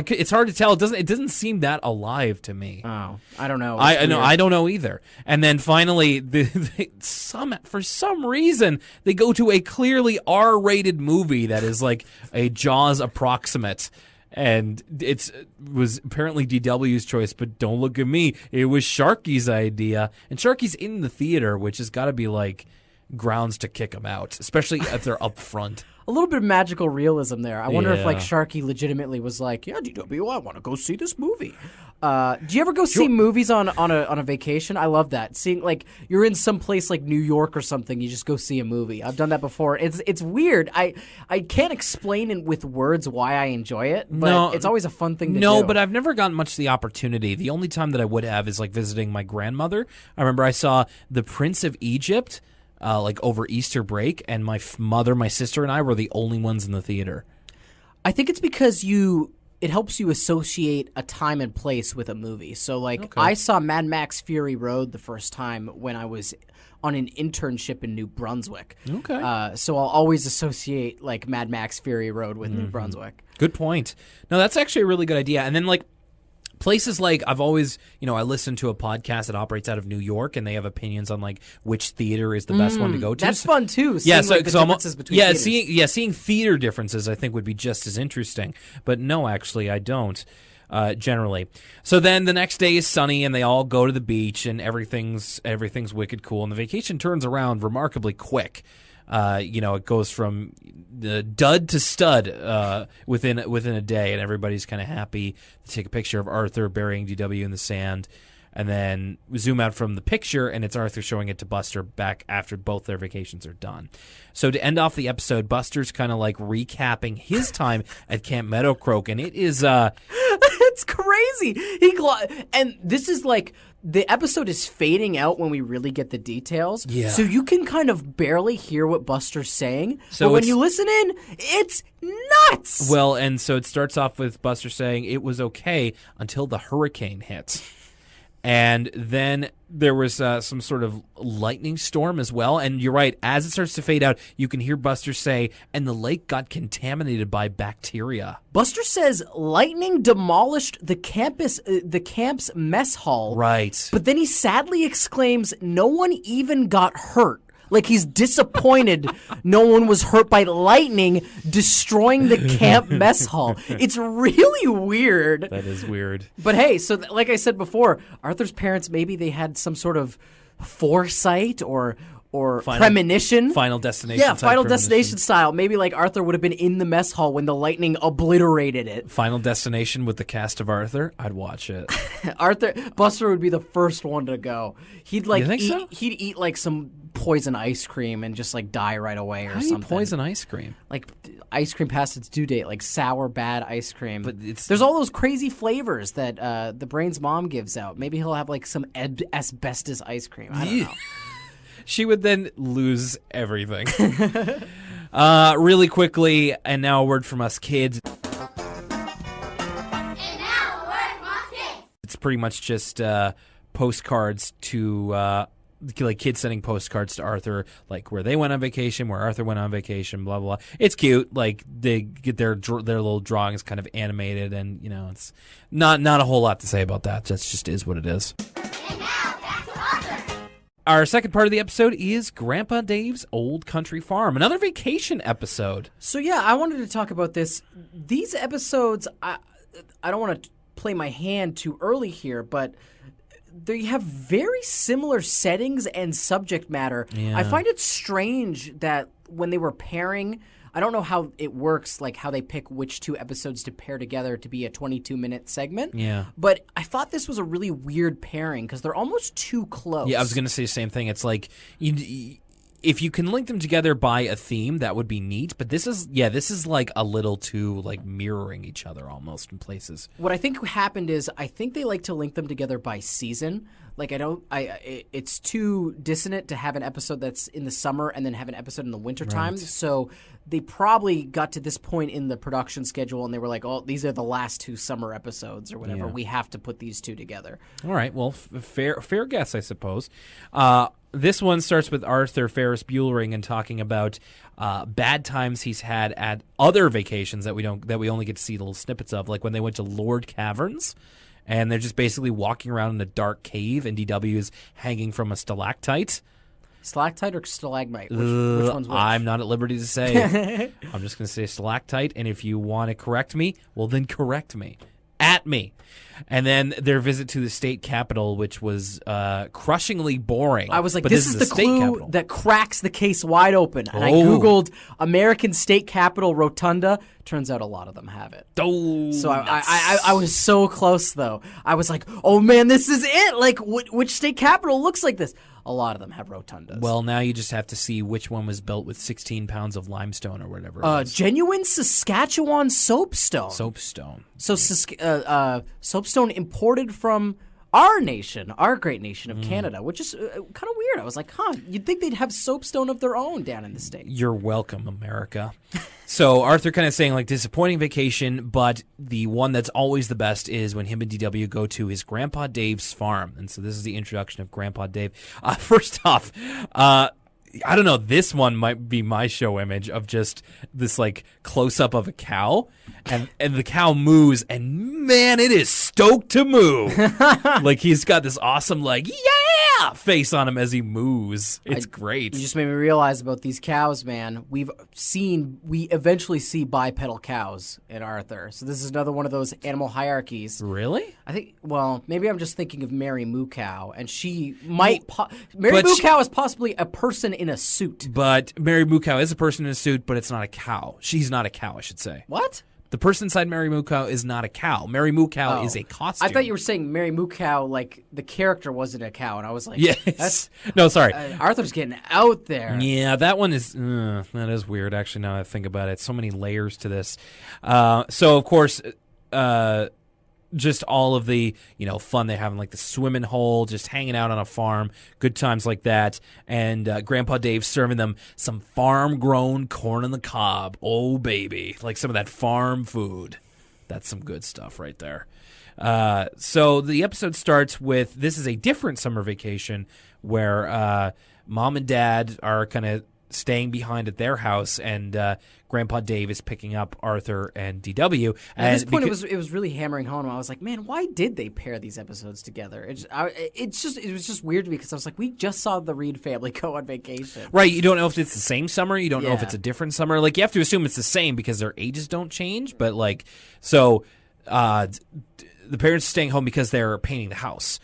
Speaker 1: It's hard to tell. It doesn't seem that alive to me.
Speaker 2: Oh, I don't know.
Speaker 1: I don't know either. And then finally, for some reason, they go to a clearly R-rated movie that is like a Jaws approximate. And it was apparently DW's choice, but don't look at me. It was Sharky's idea. And Sharky's in the theater, which has got to be like grounds to kick him out, especially if they're up front.
Speaker 2: A little bit of magical realism there. I wonder if like Sharky legitimately was like, "Yeah, DW, I want to go see this movie." Do you ever go see movies on a vacation? I love that. Seeing like you're in some place like New York or something, you just go see a movie. I've done that before. It's weird. I can't explain with words why I enjoy it, but it's always a fun thing to do.
Speaker 1: No, but I've never gotten much the opportunity. The only time that I would have is like visiting my grandmother. I remember I saw The Prince of Egypt like over Easter break, and my mother, my sister, and I were the only ones in the theater.
Speaker 2: I think it's because it helps you associate a time and place with a movie. So, like, I saw Mad Max Fury Road the first time when I was on an internship in New Brunswick.
Speaker 1: Okay.
Speaker 2: So I'll always associate, like, Mad Max Fury Road with New Brunswick.
Speaker 1: Good point. No, that's actually a really good idea. And then, like, places like I've always, I listen to a podcast that operates out of New York, and they have opinions on like which theater is the best one to go to.
Speaker 2: That's fun too.
Speaker 1: Seeing,
Speaker 2: the differences between theaters.
Speaker 1: Seeing theater differences, I think would be just as interesting. But no, actually, I don't. Generally. So then the next day is sunny, and they all go to the beach, and everything's wicked cool, and the vacation turns around remarkably quick. It goes from the dud to stud within a day, and everybody's kind of happy to take a picture of Arthur burying DW in the sand, and then we zoom out from the picture, and it's Arthur showing it to Buster back after both their vacations are done. So to end off the episode, Buster's kind of like recapping his time at Camp Meadowcroak, and it is
Speaker 2: it's crazy. And this is like the episode is fading out when we really get the details.
Speaker 1: Yeah.
Speaker 2: So you can kind of barely hear what Buster's saying.
Speaker 1: So
Speaker 2: but when you listen in, it's nuts.
Speaker 1: Well, and so it starts off with Buster saying it was okay until the hurricane hit. And then there was some sort of lightning storm as well. And you're right, as it starts to fade out, you can hear Buster say, and the lake got contaminated by bacteria.
Speaker 2: Buster says lightning demolished the camp's mess hall.
Speaker 1: Right.
Speaker 2: But then he sadly exclaims, no one even got hurt. Like he's disappointed no one was hurt by lightning destroying the camp mess hall. It's really weird.
Speaker 1: That is weird.
Speaker 2: But hey, so like I said before, Arthur's parents, maybe they had some sort of foresight or premonition.
Speaker 1: Final Destination.
Speaker 2: Yeah, Final Destination style. Maybe like Arthur would have been in the mess hall when the lightning obliterated it.
Speaker 1: Final Destination with the cast of Arthur. I'd watch it.
Speaker 2: Buster would be the first one to go. He'd like
Speaker 1: you think so?
Speaker 2: He'd eat like some poison ice cream and just like die right away or
Speaker 1: How do
Speaker 2: something.
Speaker 1: you poison ice cream?
Speaker 2: Like ice cream past its due date, like sour bad ice cream.
Speaker 1: But
Speaker 2: there's all those crazy flavors that the Brain's mom gives out. Maybe he'll have like some asbestos ice cream. I don't know.
Speaker 1: She would then lose everything. Really quickly, and now a word from us kids. It's pretty much just postcards to like kids sending postcards to Arthur, like where they went on vacation, where Arthur went on vacation, blah blah blah. It's cute. Like they get their little drawings kind of animated, and it's not a whole lot to say about that. That just is what it is.
Speaker 4: And now back to Arthur.
Speaker 1: Our second part of the episode is Grandpa Dave's Old Country Farm, another vacation episode.
Speaker 2: So yeah, I wanted to talk about this. These episodes, I don't want to play my hand too early here, but they have very similar settings and subject matter.
Speaker 1: Yeah.
Speaker 2: I find it strange that when they were pairing, I don't know how it works, like how they pick which two episodes to pair together to be a 22-minute segment.
Speaker 1: Yeah.
Speaker 2: But I thought this was a really weird pairing because they're almost too close.
Speaker 1: Yeah, I was going to say the same thing. It's like if you can link them together by a theme, that would be neat. But this is like a little too like mirroring each other almost in places.
Speaker 2: What I think happened is I think they like to link them together by season. Like it's too dissonant to have an episode that's in the summer and then have an episode in the wintertime.
Speaker 1: Right.
Speaker 2: So they probably got to this point in the production schedule and they were like, oh, these are the last two summer episodes or whatever.
Speaker 1: Yeah.
Speaker 2: We have to put these two together.
Speaker 1: All right. Well, fair guess, I suppose. this one starts with Arthur Ferris Buellering and talking about bad times he's had at other vacations that we only get to see little snippets of, like when they went to Lord Caverns, and they're just basically walking around in a dark cave, and DW is hanging from a stalactite.
Speaker 2: Stalactite or stalagmite? Which one's which?
Speaker 1: I'm not at liberty to say. I'm just going to say stalactite, and if you want to correct me, well, then correct me. At me. And then their visit to the state capitol, which was crushingly boring.
Speaker 2: I was like, this is the clue
Speaker 1: capitol
Speaker 2: that cracks the case wide open. And I
Speaker 1: Oh.
Speaker 2: Googled American State Capitol Rotunda. Turns out a lot of them have it.
Speaker 1: Oh,
Speaker 2: So I was so close, though. I was like, oh, man, this is it. Like, which state capitol looks like this? A lot of them have rotundas.
Speaker 1: Well, now you just have to see which one was built with 16 pounds of limestone or whatever it is.
Speaker 2: Genuine Saskatchewan soapstone.
Speaker 1: Soapstone.
Speaker 2: So soapstone imported from our nation, our great nation of Canada, which is kind of weird. I was like, you'd think they'd have soapstone of their own down in the States.
Speaker 1: You're welcome, America. So Arthur kind of saying, like, disappointing vacation, but the one that's always the best is when him and DW go to his Grandpa Dave's farm. And so this is the introduction of Grandpa Dave. First off, I don't know, this one might be my show image of just this, like, close-up of a cow, and the cow moos, and, man, it is stoked to moo. Like, he's got this awesome, like, yeah, face on him as he moos. It's great.
Speaker 2: You just made me realize about these cows, man. We eventually see bipedal cows in Arthur. So this is another one of those animal hierarchies.
Speaker 1: Really?
Speaker 2: I think, well, maybe I'm just thinking of Mary Moo Cow, and she might... Mary Moo Cow is possibly a person in a suit.
Speaker 1: But Mary Moo Cow is a person in a suit, but it's not a cow. She's not a cow, I should say.
Speaker 2: What?
Speaker 1: The person inside Mary Moo Cow is not a cow. Mary Moo Cow is a costume.
Speaker 2: I thought you were saying Mary Moo Cow, like the character wasn't a cow, and I was like,
Speaker 1: yes. No, sorry.
Speaker 2: Arthur's getting out there.
Speaker 1: Yeah, that one is that is weird. Actually, now that I think about it, so many layers to this. So of course, just all of the fun they have in like the swimming hole, just hanging out on a farm, good times like that, and Grandpa Dave serving them some farm-grown corn on the cob. Oh baby, like some of that farm food. That's some good stuff right there. So the episode starts with, this is a different summer vacation where Mom and Dad are kind of staying behind at their house, and Grandpa Dave is picking up Arthur and DW.
Speaker 2: At this point, it was really hammering home. I was like, man, why did they pair these episodes together? It was just weird to me because I was like, we just saw the Reed family go on vacation.
Speaker 1: Right, you don't know if it's the same summer. You don't know if it's a different summer. Like, you have to assume it's the same because their ages don't change. But, like, so the parents are staying home because they're painting the house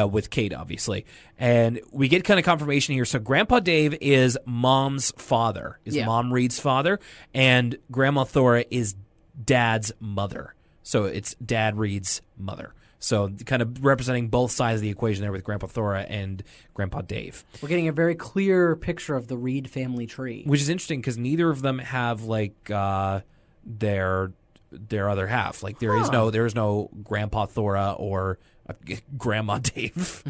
Speaker 1: with Kate, obviously. And we get kind of confirmation here. So Grandpa Dave is Mom's father, Mom Reed's father, and Grandma Thora is Dad's mother. So it's Dad Reed's mother. So kind of representing both sides of the equation there with Grandpa Thora and Grandpa Dave.
Speaker 2: We're getting a very clear picture of the Reed family tree.
Speaker 1: Which is interesting because neither of them have, like, their other half. Like, there is no Grandpa Thora or Grandma Dave.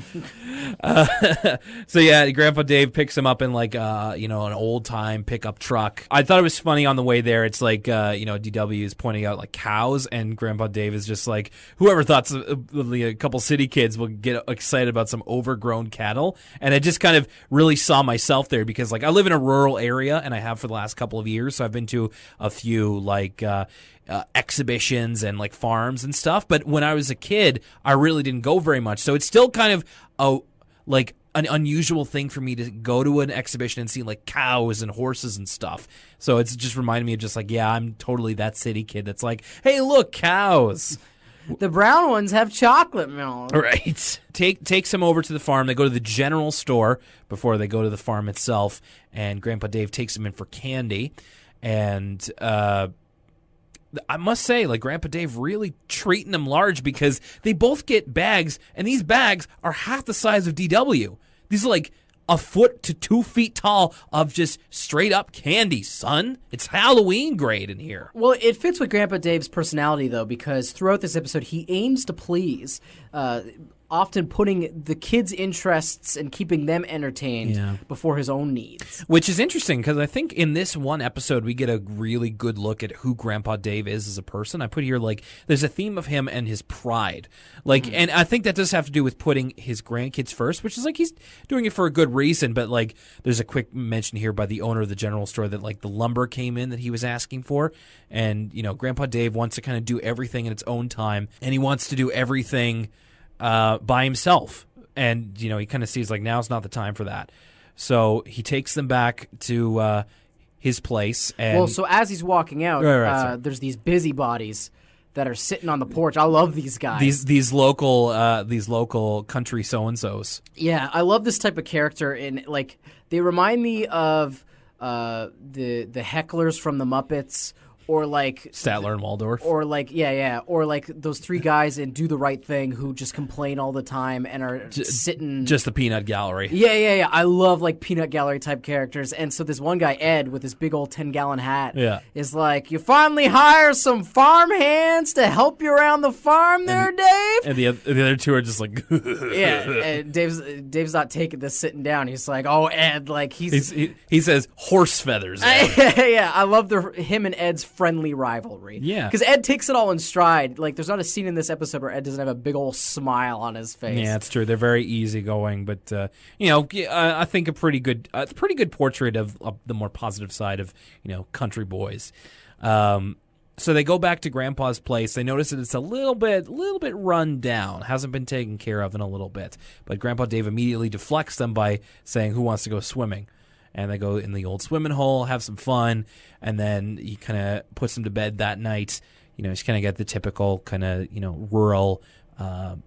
Speaker 1: So yeah, Grandpa Dave picks him up in like an old time pickup truck. I thought it was funny on the way there. It's like DW is pointing out like cows, and Grandpa Dave is just like, whoever thought a couple city kids will get excited about some overgrown cattle. And I just kind of really saw myself there because, like, I live in a rural area, and I have for the last couple of years. So I've been to a few like exhibitions and like farms and stuff, but when I was a kid I really didn't go very much, so it's still kind of an unusual thing for me to go to an exhibition and see like cows and horses and stuff. So it's just reminded me of just like, yeah, I'm totally that city kid that's like, hey, look, cows.
Speaker 2: The brown ones have chocolate milk.
Speaker 1: Right. Takes him over to the farm. They go to the general store before they go to the farm itself, and Grandpa Dave takes him in for candy. And I must say, like, Grandpa Dave really treating them large because they both get bags, and these bags are half the size of DW. These are like a foot to 2 feet tall of just straight up candy, son. It's Halloween grade in here.
Speaker 2: Well, it fits with Grandpa Dave's personality, though, because throughout this episode, he aims to please. often putting the kids' interests and keeping them entertained before his own needs.
Speaker 1: Which is interesting because I think in this one episode we get a really good look at who Grandpa Dave is as a person. I put here there's a theme of him and his pride. And I think that does have to do with putting his grandkids first, which is he's doing it for a good reason, but there's a quick mention here by the owner of the general store that the lumber came in that he was asking for, and Grandpa Dave wants to kind of do everything in its own time, and he wants to do everything by himself, and he kind of sees now's not the time for that, so he takes them back to his place. And
Speaker 2: so as he's walking out, there's these busybodies that are sitting on the porch. I love these guys.
Speaker 1: These local country so-and-sos.
Speaker 2: Yeah, I love this type of character. They remind me of the hecklers from the Muppets, or
Speaker 1: Statler and Waldorf,
Speaker 2: or or those three guys in Do the Right Thing who just complain all the time and are sitting
Speaker 1: just the peanut gallery.
Speaker 2: Yeah. I love peanut gallery type characters. And so this one guy, Ed, with his big old 10-gallon hat, is you finally hire some farm hands to help you around the farm there, Dave.
Speaker 1: And the other two are just
Speaker 2: and Dave's not taking this sitting down. He's oh, Ed,
Speaker 1: he says horse feathers.
Speaker 2: Yeah, I love him and Ed's friendly rivalry.
Speaker 1: Yeah.
Speaker 2: Because Ed takes it all in stride. There's not a scene in this episode where Ed doesn't have a big old smile on his face.
Speaker 1: Yeah, it's true. They're very easygoing, but I think a pretty good portrait of the more positive side of country boys. So they go back to Grandpa's place. They notice that it's a little bit run down, hasn't been taken care of in a little bit. But Grandpa Dave immediately deflects them by saying, "Who wants to go swimming?" And they go in the old swimming hole, have some fun, and then he kind of puts them to bed that night. He's kind of got the typical kind of rural kind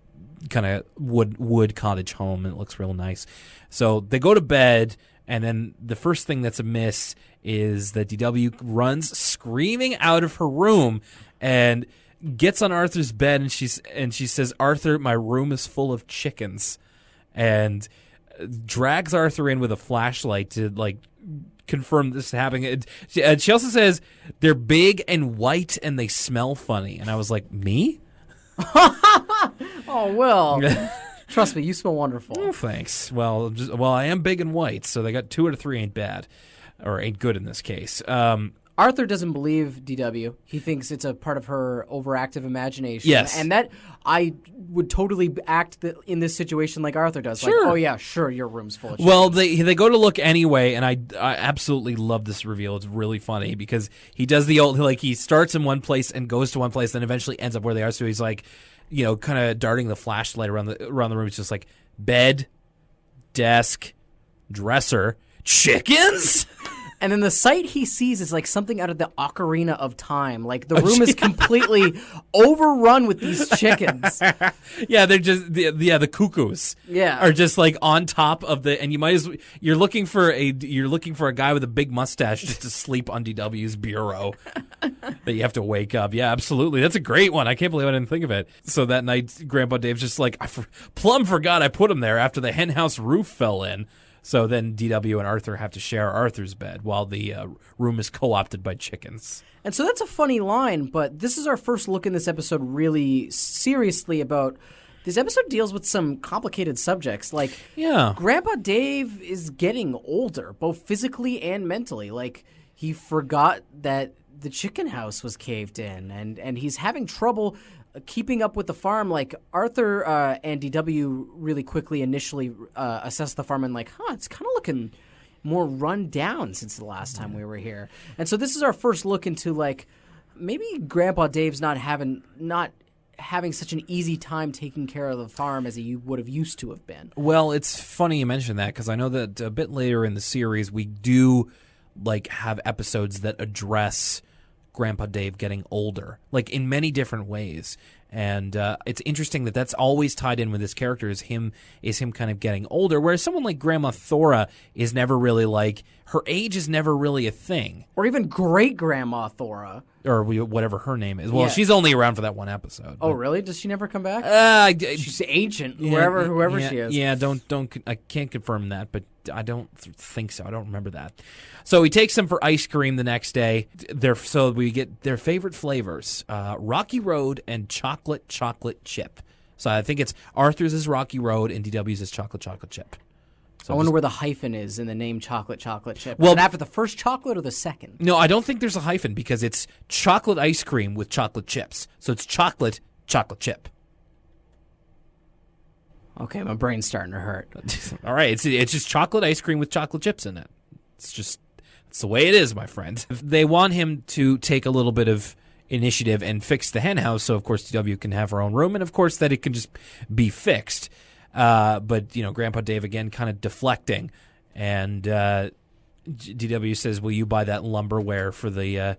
Speaker 1: of wood cottage home, and it looks real nice. So they go to bed, and then the first thing that's amiss is that DW runs screaming out of her room and gets on Arthur's bed, and she says, "Arthur, my room is full of chickens," and drags Arthur in with a flashlight to confirm this is happening. She also says they're big and white and they smell funny, and I was like, me?
Speaker 2: Oh, well, trust me, you smell wonderful.
Speaker 1: Oh, thanks. Well, I am big and white, so they got 2 out of 3 ain't bad, or ain't good in this case.
Speaker 2: Arthur doesn't believe DW. He thinks it's a part of her overactive imagination.
Speaker 1: Yes.
Speaker 2: And that I would totally act in this situation like Arthur does.
Speaker 1: Sure.
Speaker 2: Oh, yeah, sure, your room's full of chickens.
Speaker 1: Well, they go to look anyway, and I absolutely love this reveal. It's really funny because he does the old, he starts in one place and goes to one place, then eventually ends up where they are. So he's kind of darting the flashlight around the room. It's just bed, desk, dresser, chickens?
Speaker 2: And then the sight he sees is something out of the Ocarina of Time. The room is completely overrun with these chickens.
Speaker 1: Yeah, they're just the cuckoos.
Speaker 2: Yeah,
Speaker 1: are just on top of and you're looking for a guy with a big mustache just to sleep on DW's bureau that you have to wake up. Yeah, absolutely. That's a great one. I can't believe I didn't think of it. So that night, Grandpa Dave's just I plumb forgot I put him there after the henhouse roof fell in. So then DW and Arthur have to share Arthur's bed while the room is co-opted by chickens.
Speaker 2: And so that's a funny line, but this is our first look in this episode really seriously about... This episode deals with some complicated subjects. Grandpa Dave is getting older, both physically and mentally. He forgot that the chicken house was caved in, and he's having trouble keeping up with the farm. Arthur and DW really quickly initially assessed the farm and it's kind of looking more run down since the last time we were here. And so this is our first look into maybe Grandpa Dave's not having such an easy time taking care of the farm as he would have used to have been.
Speaker 1: Well, it's funny you mention that because I know that a bit later in the series we do have episodes that address Grandpa Dave getting older, in many different ways. And it's interesting that that's always tied in with this character is him kind of getting older, whereas someone like Grandma Thora is never really her age is never really a thing.
Speaker 2: Or even Great Grandma Thora.
Speaker 1: Or whatever her name is. Well,
Speaker 2: yeah.
Speaker 1: She's only around for that one episode.
Speaker 2: Oh, really? Does she never come back? She's ancient, whoever she is.
Speaker 1: Yeah, I can't confirm that, but I don't think so. I don't remember that. So he takes them for ice cream the next day. So we get their favorite flavors, Rocky Road and chocolate chip. So I think it's Arthur's is Rocky Road and DW's is Chocolate Chocolate Chip. So
Speaker 2: I wonder where the hyphen is in the name Chocolate Chocolate Chip.
Speaker 1: Well,
Speaker 2: is it after the first chocolate or the second?
Speaker 1: No, I don't think there's a hyphen because it's chocolate ice cream with chocolate chips. So it's chocolate chocolate chip.
Speaker 2: Okay, my brain's starting to hurt.
Speaker 1: All right, it's just chocolate ice cream with chocolate chips in it. It's the way it is, my friend. They want him to take a little bit of initiative and fix the hen house, so of course DW can have her own room, and of course that it can just be fixed. But Grandpa Dave again kind of deflecting, and DW says, "Will you buy that lumberware for the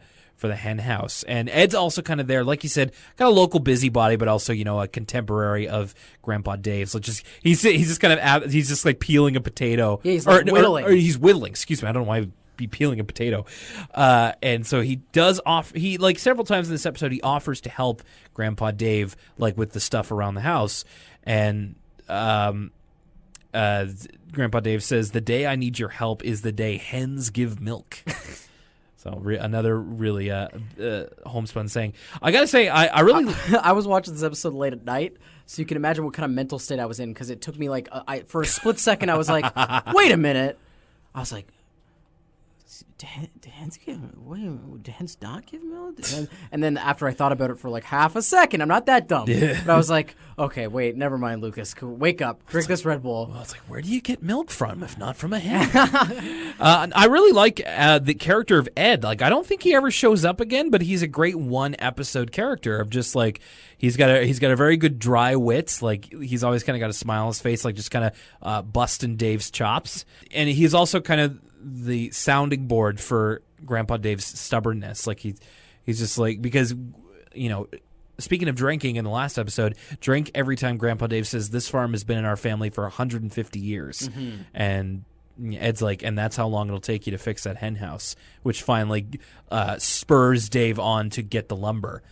Speaker 1: hen house?" And Ed's also kind of there, like you said, kind of local busybody, but also a contemporary of Grandpa Dave. So he's just kind of he's just like peeling a potato.
Speaker 2: Yeah, he's like whittling.
Speaker 1: Or he's whittling. Excuse me, I don't know why I'd be peeling a potato. And so he does he like several times in this episode he offers to help Grandpa Dave like with the stuff around the house, and Grandpa Dave says, "The day I need your help is the day hens give milk." So another really homespun saying. I gotta say, I really
Speaker 2: I was watching this episode late at night, so you can imagine what kind of mental state I was in, because it took me like for a split second I was like, wait a minute. I was like, do hens not give milk? And then after I thought about it for like half a second, I'm not that dumb. But I was like, okay, wait, never mind, Lucas. Wake up. Drink this Red Bull.
Speaker 1: Well, it's like, where do you get milk from if not from a hen? I really like the character of Ed. Like, I don't think he ever shows up again, but he's a great one-episode character of just like, he's got a very good dry wit. Like, he's always kind of got a smile on his face, like just kind of busting Dave's chops. And he's also kind of the sounding board for Grandpa Dave's stubbornness. Like he's just like, because speaking of drinking in the last episode, drink every time Grandpa Dave says this farm has been in our family for 150 years. Mm-hmm. And Ed's like, and that's how long it'll take you to fix that hen house, which finally spurs Dave on to get the lumber.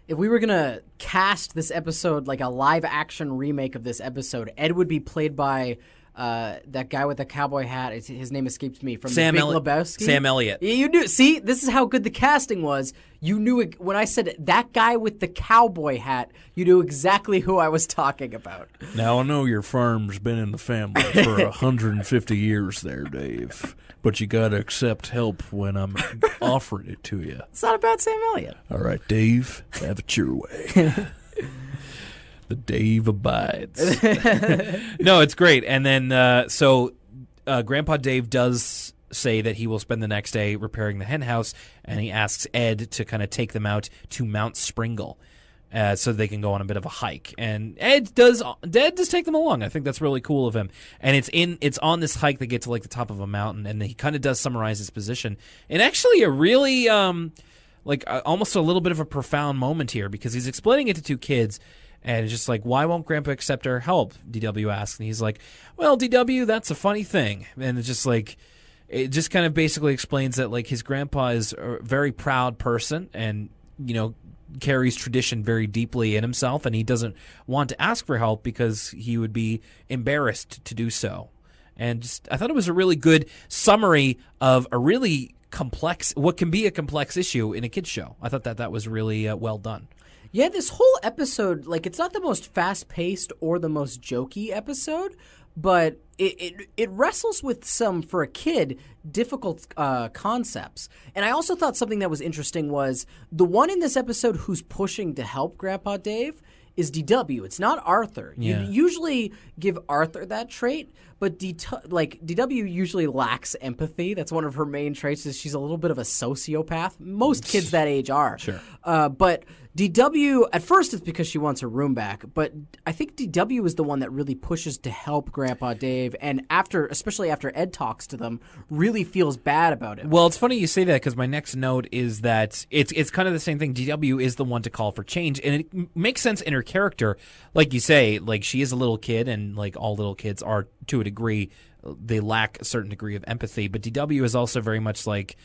Speaker 2: If we were going to cast this episode like a live action remake of this episode, Ed would be played by that guy with the cowboy hat. His name escapes me. From
Speaker 1: Sam
Speaker 2: the Big Lebowski.
Speaker 1: Sam Elliot.
Speaker 2: You knew. See, this is how good the casting was. You knew it, when I said that guy with the cowboy hat. You knew exactly who I was talking about.
Speaker 5: Now I know your farm's been in the family for 150 years, there, Dave. But you gotta accept help when I'm offering it to you.
Speaker 2: It's not about Sam Elliot.
Speaker 5: All right, Dave, have it your way. The Dave abides.
Speaker 1: No, it's great. And then, so Grandpa Dave does say that he will spend the next day repairing the hen house, and he asks Ed to kind of take them out to Mount Springle so they can go on a bit of a hike. And Ed does take them along. I think that's really cool of him. And it's on this hike they get to like the top of a mountain, and he kind of does summarize his position. And actually a really almost a little bit of a profound moment here, because he's explaining it to two kids. And it's just like, why won't Grandpa accept our help? DW asks. And he's like, well, DW, that's a funny thing. And it's just like, it just kind of basically explains that like his grandpa is a very proud person and, carries tradition very deeply in himself. And he doesn't want to ask for help because he would be embarrassed to do so. And just, I thought it was a really good summary of a really complex, what can be a complex issue in a kid's show. I thought that was really well done.
Speaker 2: Yeah, this whole episode, like, it's not the most fast-paced or the most jokey episode, but it wrestles with some, for a kid, difficult concepts. And I also thought something that was interesting was the one in this episode who's pushing to help Grandpa Dave is DW. It's not Arthur.
Speaker 1: Yeah.
Speaker 2: You usually give Arthur that trait, but DW usually lacks empathy. That's one of her main traits, is she's a little bit of a sociopath. Most kids that age are.
Speaker 1: Sure.
Speaker 2: But DW, at first it's because she wants her room back, but I think DW is the one that really pushes to help Grandpa Dave, and especially after Ed talks to them, really feels bad about it.
Speaker 1: Well, it's funny you say that, because my next note is that it's kind of the same thing. DW is the one to call for change, and it makes sense in her character. Like you say, like she is a little kid, and like all little kids are to a degree, they lack a certain degree of empathy, but DW is also very much like,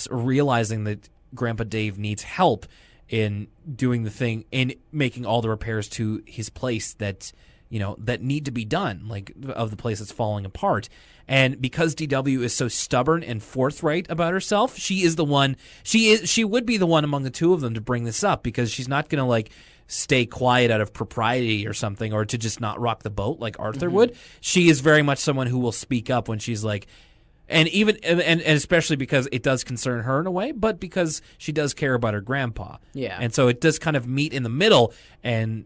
Speaker 1: realizing that Grandpa Dave needs help in doing the thing, in making all the repairs to his place that, that need to be done, like of the place that's falling apart. And because DW is so stubborn and forthright about herself, she is the one. She would be the one among the two of them to bring this up, because she's not going to like stay quiet out of propriety or something, or to just not rock the boat like Arthur would. She is very much someone who will speak up when she's like, and especially because it does concern her in a way, but because she does care about her grandpa.
Speaker 2: Yeah.
Speaker 1: And so it does kind of meet in the middle and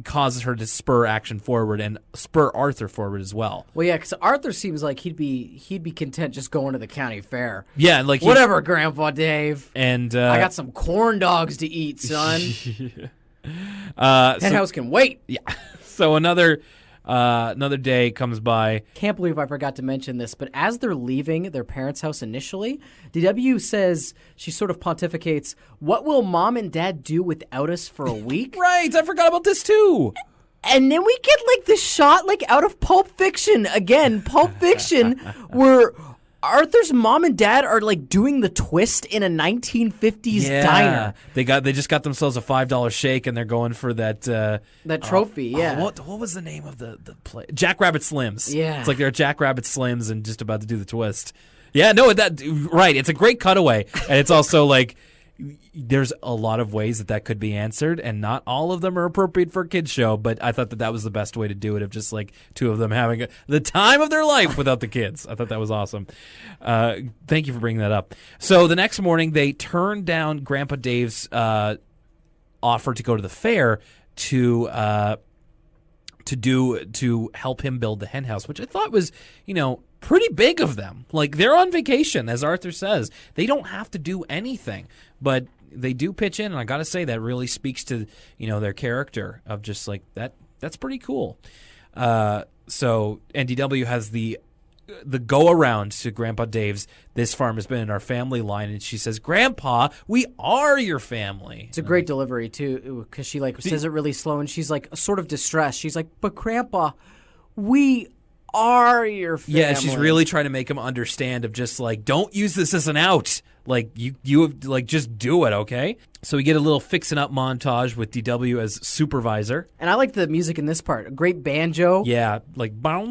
Speaker 1: causes her to spur action forward and spur Arthur forward as well.
Speaker 2: Well, yeah, because Arthur seems like he'd be content just going to the county fair.
Speaker 1: Yeah, like
Speaker 2: whatever, Grandpa Dave.
Speaker 1: And
Speaker 2: I got some corn dogs to eat, son. Henhouse can wait.
Speaker 1: Yeah. So another day comes by.
Speaker 2: Can't believe I forgot to mention this, but as they're leaving their parents' house initially, DW says, she sort of pontificates, "What will Mom and Dad do without us for a week?"
Speaker 1: Right, I forgot about this too.
Speaker 2: And then we get like this shot like out of Pulp Fiction. Again, Pulp Fiction, where Arthur's mom and dad are like doing the twist in a 1950s diner.
Speaker 1: They just got themselves a $5 shake, and they're going for that
Speaker 2: trophy. Yeah.
Speaker 1: What was the name of the play? Jackrabbit Slims.
Speaker 2: Yeah.
Speaker 1: It's like they're Jackrabbit Slims and just about to do the twist. Yeah, no, right. It's a great cutaway, and it's also like there's a lot of ways that could be answered, and not all of them are appropriate for a kids show, but I thought that was the best way to do it, of just like two of them having the time of their life without the kids. I thought that was awesome. Thank you for bringing that up. So the next morning, they turned down Grandpa Dave's offer to go to the fair to help him build the hen house, which I thought was, pretty big of them. Like, they're on vacation, as Arthur says. They don't have to do anything, but they do pitch in, and I gotta say that really speaks to, their character of just like that. That's pretty cool. So NDW has the go around to Grandpa Dave's. This farm has been in our family line, and she says, "Grandpa, we are your family."
Speaker 2: It's a great delivery too, because she says it really slow, and she's like sort of distressed. She's like, "But Grandpa, we are your family."
Speaker 1: Yeah, she's really trying to make him understand of just like, don't use this as an out. Like you have, like, just do it, okay? So we get a little fixing up montage with DW as supervisor.
Speaker 2: And I like the music in this part. A great banjo.
Speaker 1: Yeah, like I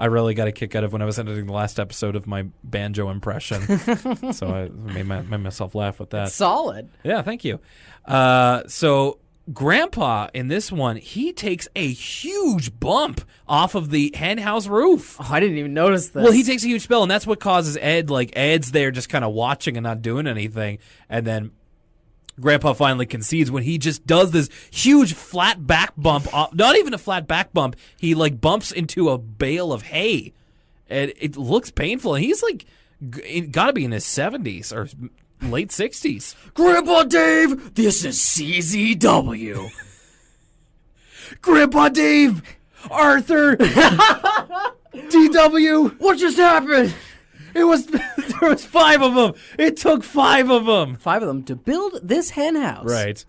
Speaker 1: really got a kick out of when I was editing the last episode of my banjo impression. So I made myself laugh with that.
Speaker 2: It's solid.
Speaker 1: Yeah, thank you. So Grandpa in this one, he takes a huge bump off of the hen house roof.
Speaker 2: Oh, I didn't even notice this.
Speaker 1: Well, he takes a huge spill, and that's what causes Ed. Like, Ed's there just kind of watching and not doing anything, and then Grandpa finally concedes when he just does this huge flat back bump. Not even a flat back bump. He like bumps into a bale of hay, and it looks painful. And he's like, got to be in his 70s or late 60s.
Speaker 2: "Grandpa Dave, this is CZW."
Speaker 1: "Grandpa Dave, Arthur, DW,
Speaker 2: what just happened?
Speaker 1: there was 5 of them. It took 5 of them.
Speaker 2: 5 of them to build this hen house.
Speaker 1: Right.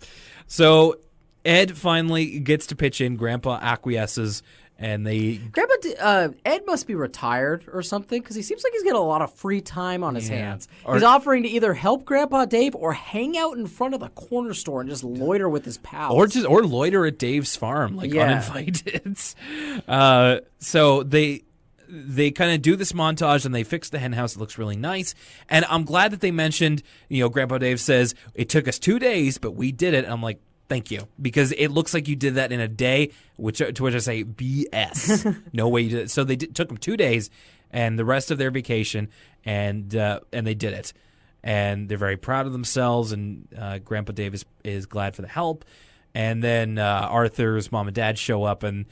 Speaker 1: So Ed finally gets to pitch in. Grandpa acquiesces, and
Speaker 2: Ed must be retired or something, because he seems like he's got a lot of free time on his hands. He's offering to either help Grandpa Dave or hang out in front of the corner store and just loiter with his pals.
Speaker 1: Or loiter at Dave's farm, like uninvited. So they kind of do this montage, and they fix the hen house. It looks really nice. And I'm glad that they mentioned, Grandpa Dave says, "It took us 2 days, but we did it." And I'm like, thank you, because it looks like you did that in a day, to which I say BS. No way you did it. So took them 2 days and the rest of their vacation, and they did it. And they're very proud of themselves, and Grandpa Dave is glad for the help. And then Arthur's mom and dad show up, and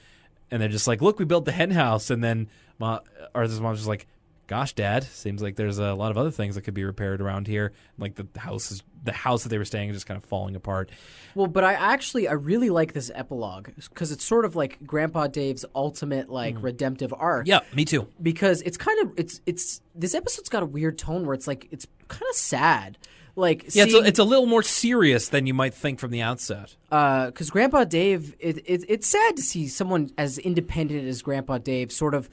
Speaker 1: they're just like, "Look, we built the hen house." And then Arthur's mom's just like, "Gosh, Dad, seems like there's a lot of other things that could be repaired around here." Like the house that they were staying is just kind of falling apart.
Speaker 2: Well, but I really like this epilogue, because it's sort of like Grandpa Dave's ultimate redemptive arc.
Speaker 1: Yeah, me too.
Speaker 2: Because it's kind of it's this episode's got a weird tone where it's like it's kind of sad. Like,
Speaker 1: it's a little more serious than you might think from the outset.
Speaker 2: Because Grandpa Dave, it's sad to see someone as independent as Grandpa Dave sort of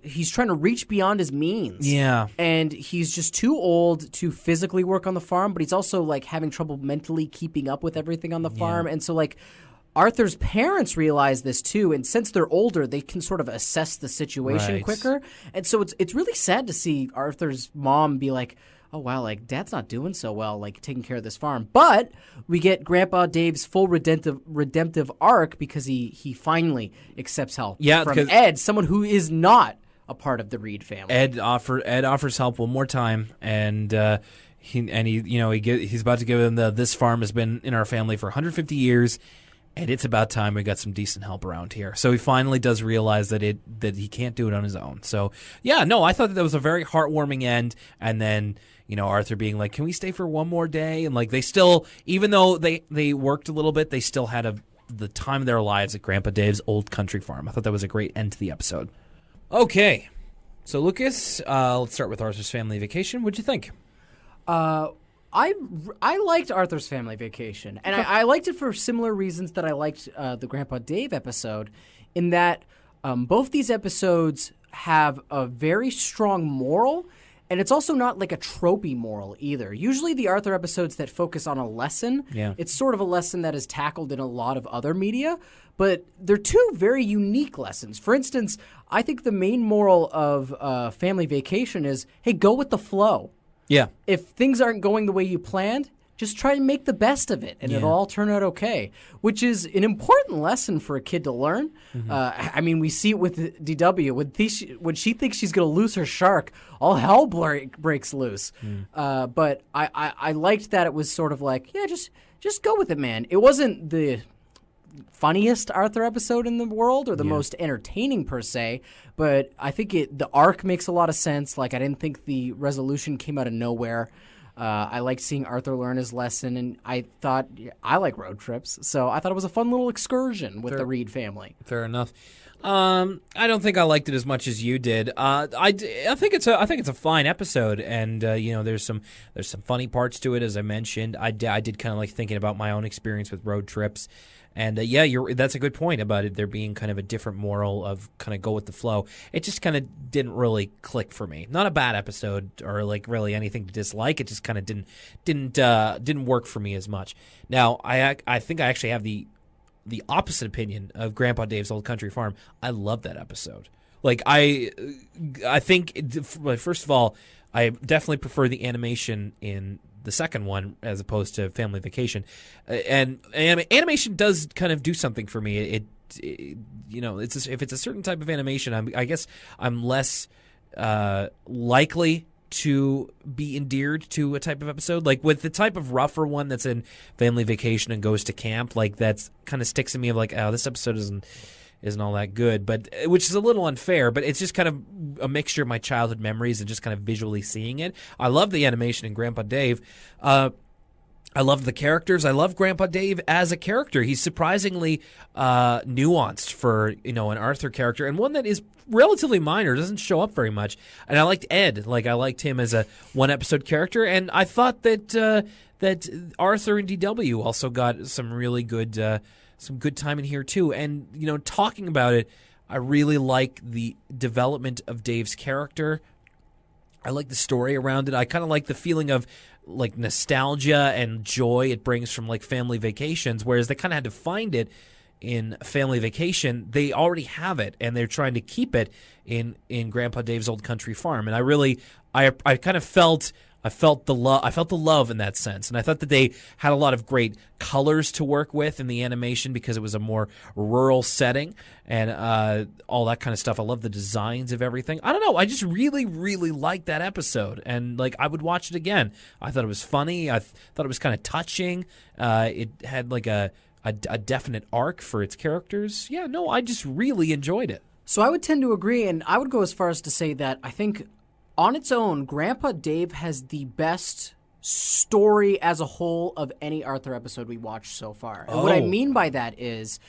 Speaker 2: he's trying to reach beyond his means.
Speaker 1: Yeah.
Speaker 2: And he's just too old to physically work on the farm, but he's also like having trouble mentally keeping up with everything on the farm. And so like Arthur's parents realize this too, and since they're older, they can sort of assess the situation quicker. And so it's really sad to see Arthur's mom be like, oh, wow, like, Dad's not doing so well, like, taking care of this farm. But we get Grandpa Dave's full redemptive arc because he finally accepts help from Ed, someone who is not a part of the Reed family.
Speaker 1: Ed offers help one more time, and he's about to give him this farm has been in our family for 150 years, and it's about time we got some decent help around here. So he finally does realize that he can't do it on his own. So, yeah, no, I thought that was a very heartwarming end, and then Arthur being like, can we stay for one more day? And like they still, even though they worked a little bit, they still had the time of their lives at Grandpa Dave's old country farm. I thought that was a great end to the episode. Okay, so Lucas, let's start with Arthur's Family Vacation. What'd you think?
Speaker 2: I liked Arthur's Family Vacation, and I liked it for similar reasons that I liked the Grandpa Dave episode, in that both these episodes have a very strong moral. And it's also not like a tropey moral either. Usually the Arthur episodes that focus on a lesson, it's sort of a lesson that is tackled in a lot of other media, but they're two very unique lessons. For instance, I think the main moral of Family Vacation is, hey, go with the flow.
Speaker 1: Yeah.
Speaker 2: If things aren't going the way you planned, just try and make the best of it, and it'll all turn out okay, which is an important lesson for a kid to learn. Mm-hmm. I mean, we see it with DW. When she thinks she's going to lose her shark, all hell breaks loose. But I liked that it was sort of like, yeah, just go with it, man. It wasn't the funniest Arthur episode in the world or the most entertaining per se, but I think the arc makes a lot of sense. Like, I didn't think the resolution came out of nowhere. I liked seeing Arthur learn his lesson, and I thought I like road trips, so I thought it was a fun little excursion with the Reed family.
Speaker 1: Fair enough. I don't think I liked it as much as you did. I think it's a fine episode, and there's some funny parts to it, as I mentioned. I did kind of like thinking about my own experience with road trips. And that's a good point about it there being kind of a different moral of kind of go with the flow. It just kind of didn't really click for me. Not a bad episode or like really anything to dislike. It just kind of didn't work for me as much. Now I think I actually have the opposite opinion of Grandpa Dave's Old Country Farm. I love that episode. Like I think first of all, I definitely prefer the animation in the second one as opposed to Family Vacation, and animation does kind of do something for me. If it's a certain type of animation, I guess I'm less likely to be endeared to a type of episode. Like with the type of rougher one that's in Family Vacation and Goes to Camp, like that's kind of sticks in me of like, oh, this episode isn't all that good, but which is a little unfair, but it's just kind of a mixture of my childhood memories and just kind of visually seeing it. I love the animation in Grandpa Dave. I love the characters. I love Grandpa Dave as a character. He's surprisingly nuanced for an Arthur character, and one that is relatively minor, doesn't show up very much. And I liked Ed. Like I liked him as a one episode character, and I thought that Arthur and DW also got some really good. Some good time in here too, and talking about it, I really like the development of Dave's character. I like the story around it. I kind of like the feeling of like nostalgia and joy it brings from like Family Vacations, whereas they kind of had to find it in Family Vacation. They already have it, and they're trying to keep it in Grandpa Dave's Old Country Farm. And I kind of felt. I felt the love in that sense, and I thought that they had a lot of great colors to work with in the animation because it was a more rural setting and all that kind of stuff. I love the designs of everything. I don't know. I just really, really liked that episode, and like I would watch it again. I thought it was funny. I thought it was kind of touching. It had like a definite arc for its characters. Yeah, no, I just really enjoyed it.
Speaker 2: So I would tend to agree, and I would go as far as to say that I think on its own, Grandpa Dave has the best story as a whole of any Arthur episode we watched so far. And what I mean by that is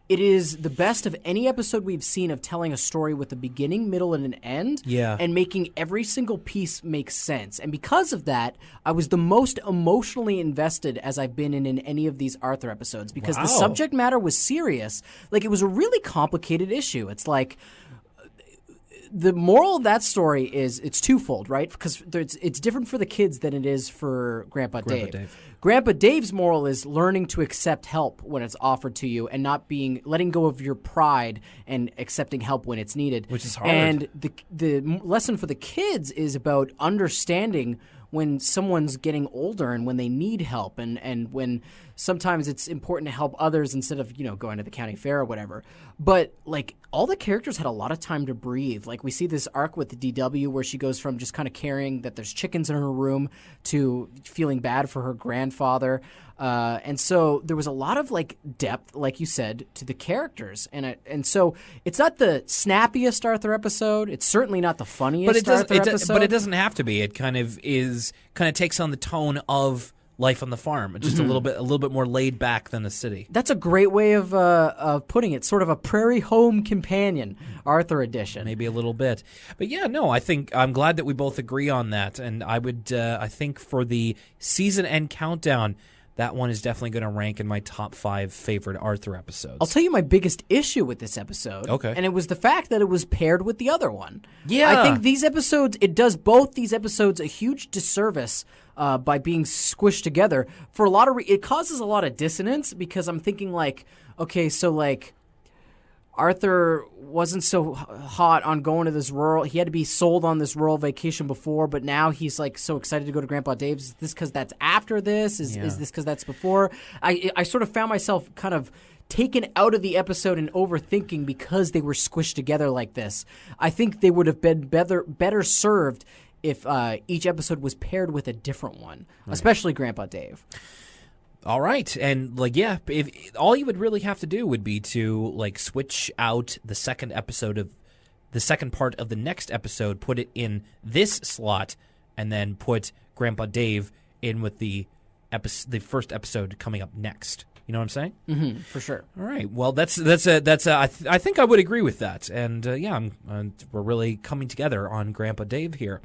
Speaker 2: it is the best of any episode we've seen of telling a story with a beginning, middle, and an end, and making every single piece make sense. And because of that, I was the most emotionally invested as I've been in any of these Arthur episodes because the subject matter was serious. Like, it was a really complicated issue. It's like the moral of that story is it's twofold, right? Because it's different for the kids than it is for Grandpa Dave. Grandpa Dave's moral is learning to accept help when it's offered to you and not letting go of your pride and accepting help when it's needed.
Speaker 1: Which is hard.
Speaker 2: And the lesson for the kids is about understanding when someone's getting older and when they need help and when sometimes it's important to help others instead of, going to the county fair or whatever. But, all the characters had a lot of time to breathe. We see this arc with the DW where she goes from just kind of caring that there's chickens in her room to feeling bad for her grandfather. And so there was a lot of, depth, like you said, to the characters. And so it's not the snappiest Arthur episode. It's certainly not the funniest Arthur episode.
Speaker 1: But it doesn't have to be. It kind of takes on the tone of life on the farm, just a little bit more laid back than the city.
Speaker 2: That's a great way of putting it. Sort of a prairie home companion, Arthur edition.
Speaker 1: Maybe a little bit, but yeah, no. I think I'm glad that we both agree on that, and I think for the season end countdown, that one is definitely going to rank in my top 5 favorite Arthur episodes.
Speaker 2: I'll tell you my biggest issue with this episode.
Speaker 1: Okay.
Speaker 2: And it was the fact that it was paired with the other one.
Speaker 1: Yeah.
Speaker 2: I think it does both these episodes a huge disservice by being squished together. For a lot of it causes a lot of dissonance because I'm thinking okay, so Arthur wasn't so hot on going to this rural. He had to be sold on this rural vacation before, but now he's so excited to go to Grandpa Dave's. Is this because that's after this? Is this because that's before? I sort of found myself kind of taken out of the episode and overthinking because they were squished together like this. I think they would have been better served if each episode was paired with a different one, especially Grandpa Dave.
Speaker 1: All right, and if all you would really have to do would be to switch out the second part of the next episode, put it in this slot, and then put Grandpa Dave in with the first episode coming up next. You know what I'm saying?
Speaker 2: Mm-hmm, for sure.
Speaker 1: All right. Well, I think I would agree with that, and we're really coming together on Grandpa Dave here.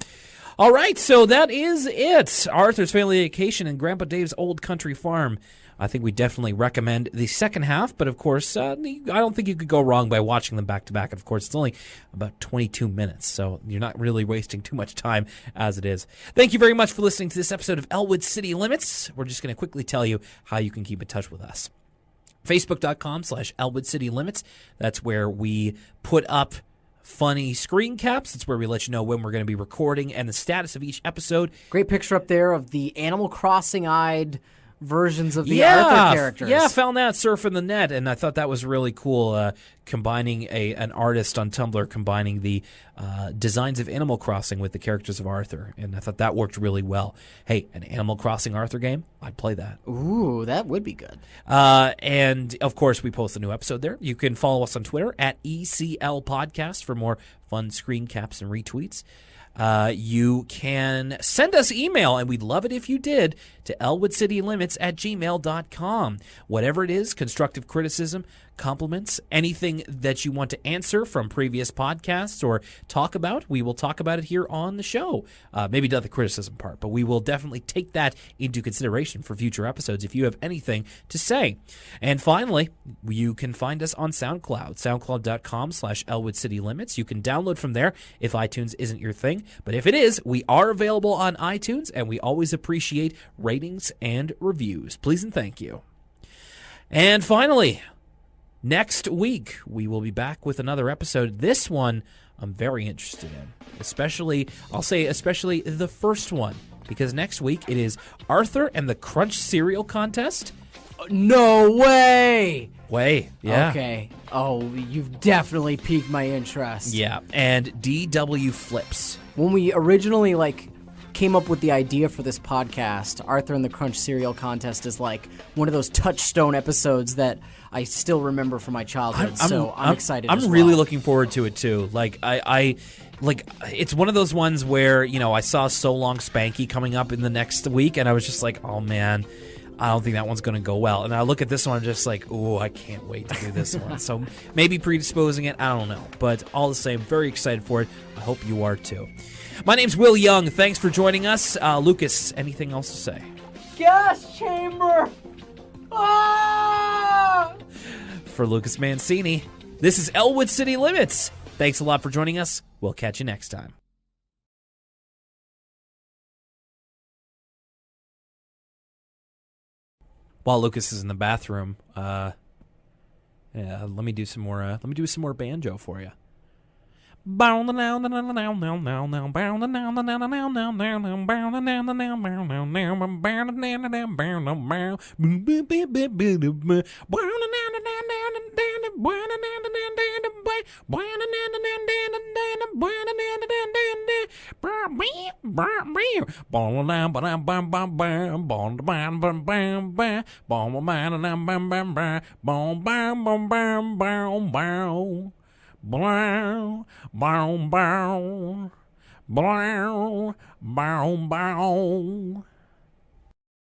Speaker 1: All right, so that is it. Arthur's Family Vacation and Grandpa Dave's Old Country Farm. I think we definitely recommend the second half, but of course, I don't think you could go wrong by watching them back to back. Of course, it's only about 22 minutes, so you're not really wasting too much time as it is. Thank you very much for listening to this episode of Elwood City Limits. We're just going to quickly tell you how you can keep in touch with us. Facebook.com/Elwood City Limits. That's where we put up funny screen caps. It's where we let you know when we're going to be recording and the status of each episode.
Speaker 2: Great picture up there of the Animal Crossing-eyed versions of the Arthur characters.
Speaker 1: Yeah, found that surfing the net, and I thought that was really cool, combining an artist on Tumblr, combining the designs of Animal Crossing with the characters of Arthur, and I thought that worked really well. Hey, an Animal Crossing Arthur game? I'd play that.
Speaker 2: Ooh, that would be good.
Speaker 1: And, of course, we post a new episode there. You can follow us on Twitter at ECL Podcast for more fun screen caps and retweets. You can send us email, and we'd love it if you did, to elwoodcitylimits@gmail.com. Whatever it is, constructive criticism, compliments, anything that you want to answer from previous podcasts or talk about, we will talk about it here on the show. Maybe not the criticism part, but we will definitely take that into consideration for future episodes if you have anything to say. And finally, you can find us on SoundCloud, soundcloud.com/ElwoodCityLimits. You can download from there if iTunes isn't your thing. But if it is, we are available on iTunes, and we always appreciate ratings and reviews. Please and thank you. And finally, next week, we will be back with another episode. This one I'm very interested in, especially the first one, because next week it is Arthur and the Crunch Cereal Contest.
Speaker 2: No way!
Speaker 1: Yeah.
Speaker 2: Okay. Oh, you've definitely piqued my interest.
Speaker 1: Yeah, and DW Flips.
Speaker 2: When we originally, came up with the idea for this podcast, Arthur and the Crunch Cereal Contest is one of those touchstone episodes that I still remember from my childhood, I'm excited
Speaker 1: I'm
Speaker 2: as well.
Speaker 1: really looking forward to it, too. It's one of those ones where, I saw So Long Spanky coming up in the next week, and I was just like, oh, man, I don't think that one's going to go well. And I look at this one, I'm just like, oh, I can't wait to do this one. So maybe predisposing it, I don't know. But all the same, very excited for it. I hope you are, too. My name's Will Young. Thanks for joining us. Lucas, anything else to say?
Speaker 2: Gas chamber! Ah!
Speaker 1: For Lucas Mancini, this is Elwood City Limits. Thanks a lot for joining us. We'll catch you next time. While Lucas is in the bathroom, let me do some more banjo for you. Bow, bow, bow, bow, bow, bow.